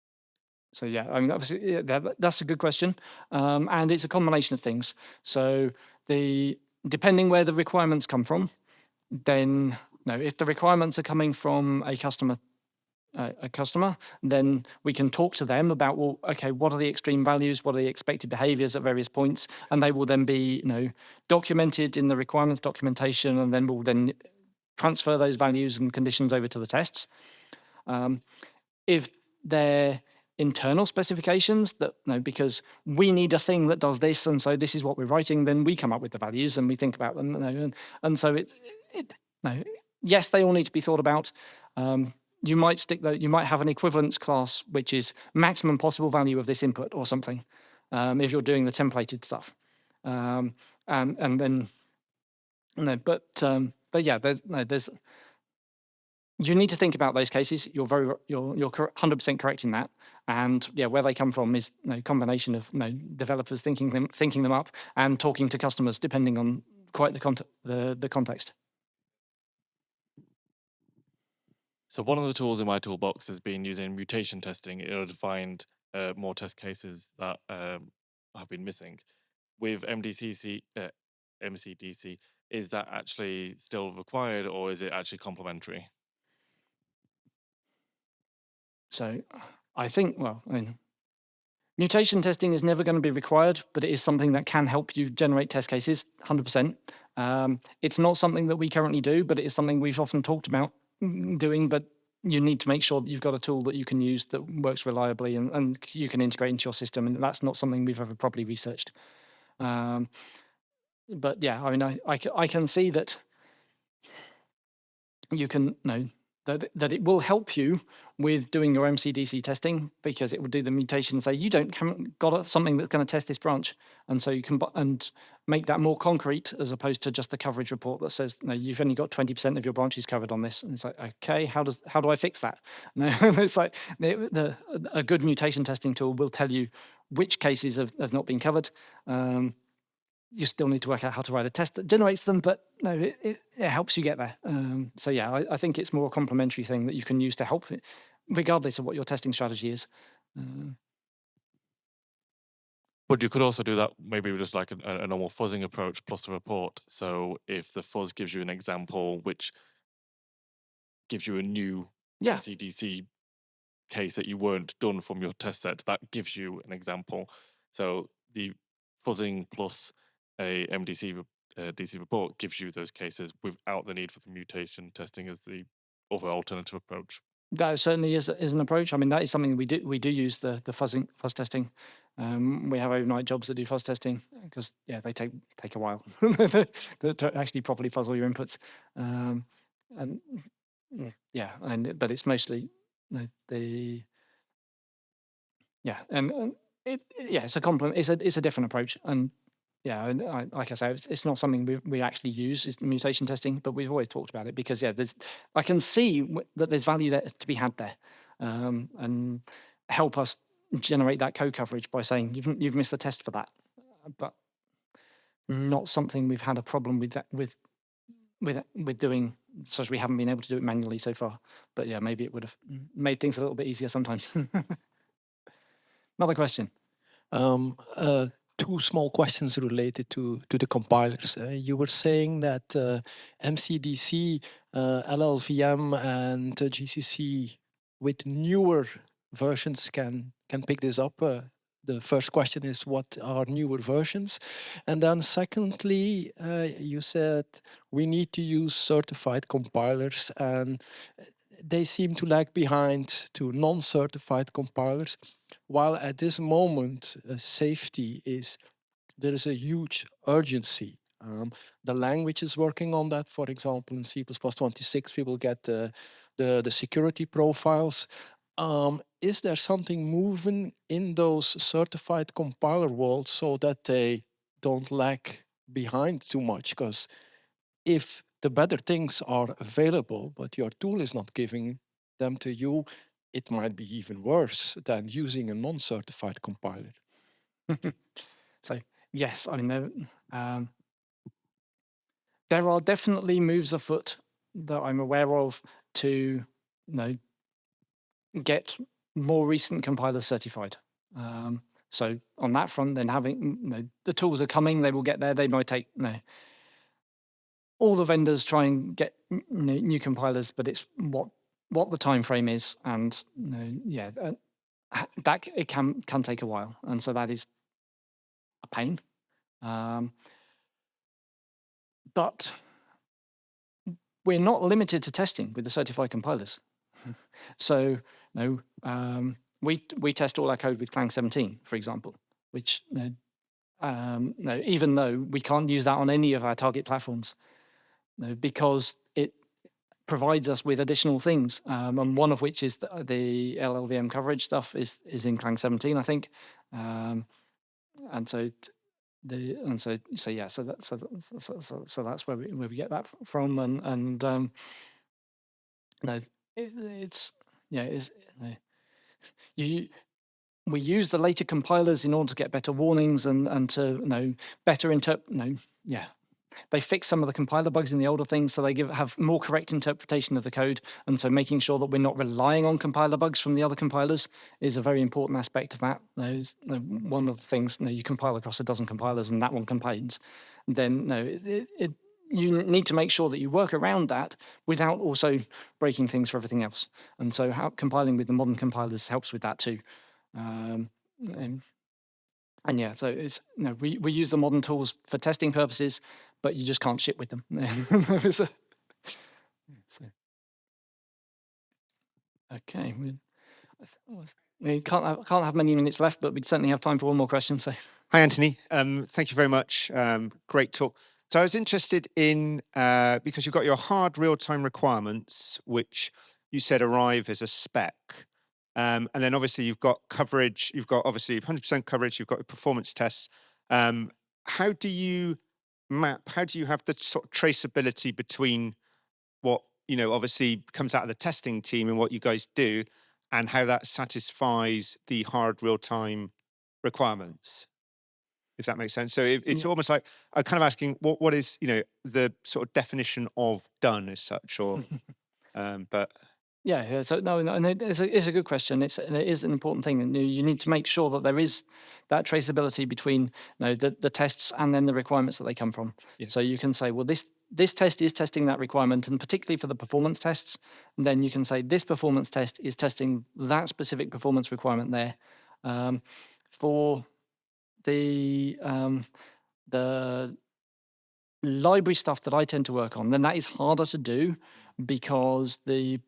So yeah, I mean, obviously, yeah, that's a good question, and it's a combination of things. So depending where the requirements come from, then if the requirements are coming from a customer, then we can talk to them about, well, okay, what are the extreme values? What are the expected behaviors at various points? And they will then be, documented in the requirements documentation, and then we'll then transfer those values and conditions over to the tests. If they're internal specifications that, because we need a thing that does this, and so this is what we're writing, then we come up with the values and we think about them. And so yes, they all need to be thought about. You might have an equivalence class which is maximum possible value of this input or something, if you're doing the templated stuff, and then but yeah, there's you need to think about those cases. You're 100% correct in that, and yeah, where they come from is combination of developers thinking them up and talking to customers, depending on quite the context. So one of the tools in my toolbox has been using mutation testing in order to find more test cases that have been missing. With MCDC, is that actually still required, or is it actually complementary? So I think, mutation testing is never going to be required, but it is something that can help you generate test cases, 100%. It's not something that we currently do, but it is something we've often talked about doing, but you need to make sure that you've got a tool that you can use that works reliably and you can integrate into your system, and that's not something we've ever properly researched. But yeah, I mean, I can see that you can that it will help you with doing your MCDC testing, because it will do the mutation and say you haven't got something that's going to test this branch, and so you can and make that more concrete as opposed to just the coverage report that says you've only got 20% of your branches covered on this. And it's like, okay, how do I fix that? No, it's like a good mutation testing tool will tell you which cases have not been covered. You still need to work out how to write a test that generates them, but it helps you get there. So yeah, I think it's more a complementary thing that you can use to help, regardless of what your testing strategy is. But you could also do that maybe with just like a normal fuzzing approach plus a report. So if the fuzz gives you an example which gives you a new CDC case that you weren't done from your test set, that gives you an example. So the fuzzing plus a DC report gives you those cases without the need for the mutation testing as the other alternative approach. That certainly is an approach. I mean, that is something we do use the fuzz testing. We have overnight jobs that do fuzz testing because they take a while to actually properly fuzz all your inputs. But it's mostly it's a complement. It's a different approach, and like I say, it's not something we actually use, is mutation testing, but we've always talked about it because I can see that there's value there to be had there, and help us generate that code coverage by saying you've missed the test for that, but not something we've had a problem with with doing such. We haven't been able to do it manually so far, but yeah, maybe it would have made things a little bit easier sometimes. Another question. Two small questions related to the compilers. You were saying that MCDC, LLVM, and GCC with newer versions can pick this up. The first question is, what are newer versions? And then secondly, you said we need to use certified compilers, and they seem to lag behind to non-certified compilers, while at this moment safety there is a huge urgency. The language is working on that. For example, in C++26 we will get the security profiles. Is there something moving in those certified compiler worlds so that they don't lag behind too much? Because if the better things are available, but your tool is not giving them to you, it might be even worse than using a non-certified compiler. So yes, I mean there are definitely moves afoot that I'm aware of to get more recent compilers certified. So on that front, then having the tools are coming, they will get there. They might take all the vendors try and get new compilers, but it's what the time frame is, and that it can take a while, and so that is a pain. But we're not limited to testing with the certified compilers. So we test all our code with Clang 17, for example, which even though we can't use that on any of our target platforms, because it provides us with additional things, and one of which is the LLVM coverage stuff is in Clang 17, I think, and so that's where we get that from, and we use the later compilers in order to get better warnings and to better interpret. They fix some of the compiler bugs in the older things, so they have more correct interpretation of the code, and so making sure that we're not relying on compiler bugs from the other compilers is a very important aspect of that. One of the things, you compile across a dozen compilers and that one complains, then you need to make sure that you work around that without also breaking things for everything else. And so compiling with the modern compilers helps with that too. And yeah, so it's we use the modern tools for testing purposes, but you just can't ship with them. Okay, we can't have many minutes left, but we'd certainly have time for one more question. So, hi Anthony, thank you very much. Great talk. So I was interested in because you've got your hard real-time requirements, which you said arrive as a spec. And then obviously you've got coverage, you've got obviously 100% coverage, you've got performance tests. How do you have the sort of traceability between what, obviously comes out of the testing team and what you guys do, and how that satisfies the hard real-time requirements? If that makes sense. So it's almost like, I'm kind of asking what is, the sort of definition of done as such, or, but... Yeah. So no, it's a good question. It is an important thing, and you need to make sure that there is that traceability between the tests and then the requirements that they come from. Yeah. So you can say, well, this test is testing that requirement, and particularly for the performance tests, then you can say this performance test is testing that specific performance requirement there. For the library stuff that I tend to work on, then that is harder to do, because the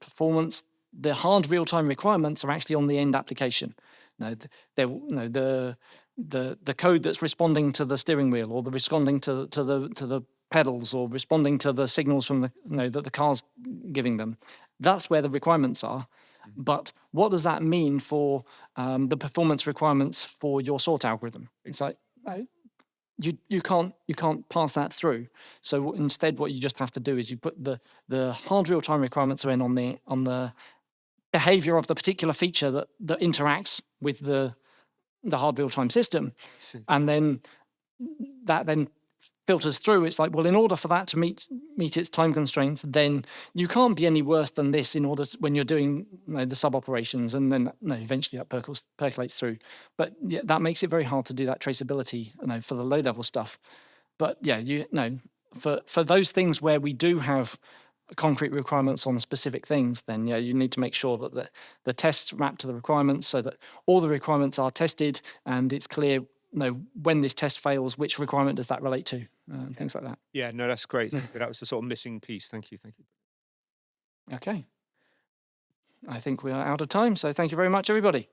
hard real-time requirements are actually on the end application. The code that's responding to the steering wheel, or the responding to the pedals, or responding to the signals from that the car's giving them, that's where the requirements are. But what does that mean for the performance requirements for your sort algorithm? It's like you can't pass that through. So instead, what you just have to do is you put the hard real-time requirements are in on the behavior of the particular feature that interacts with the hard real-time system, and then that filters through, it's like, well, in order for that to meet its time constraints, then you can't be any worse than this in order to, when you're doing the sub operations, and then eventually that percolates through. But yeah, that makes it very hard to do that traceability, for the low level stuff. But yeah, for those things where we do have concrete requirements on specific things, then yeah, you need to make sure that the tests map to the requirements, so that all the requirements are tested and it's clear when this test fails, which requirement does that relate to, things like that. Yeah, no, that's great. Thank you. That was the sort of missing piece. Thank you. Okay. I think we are out of time, so thank you very much, everybody.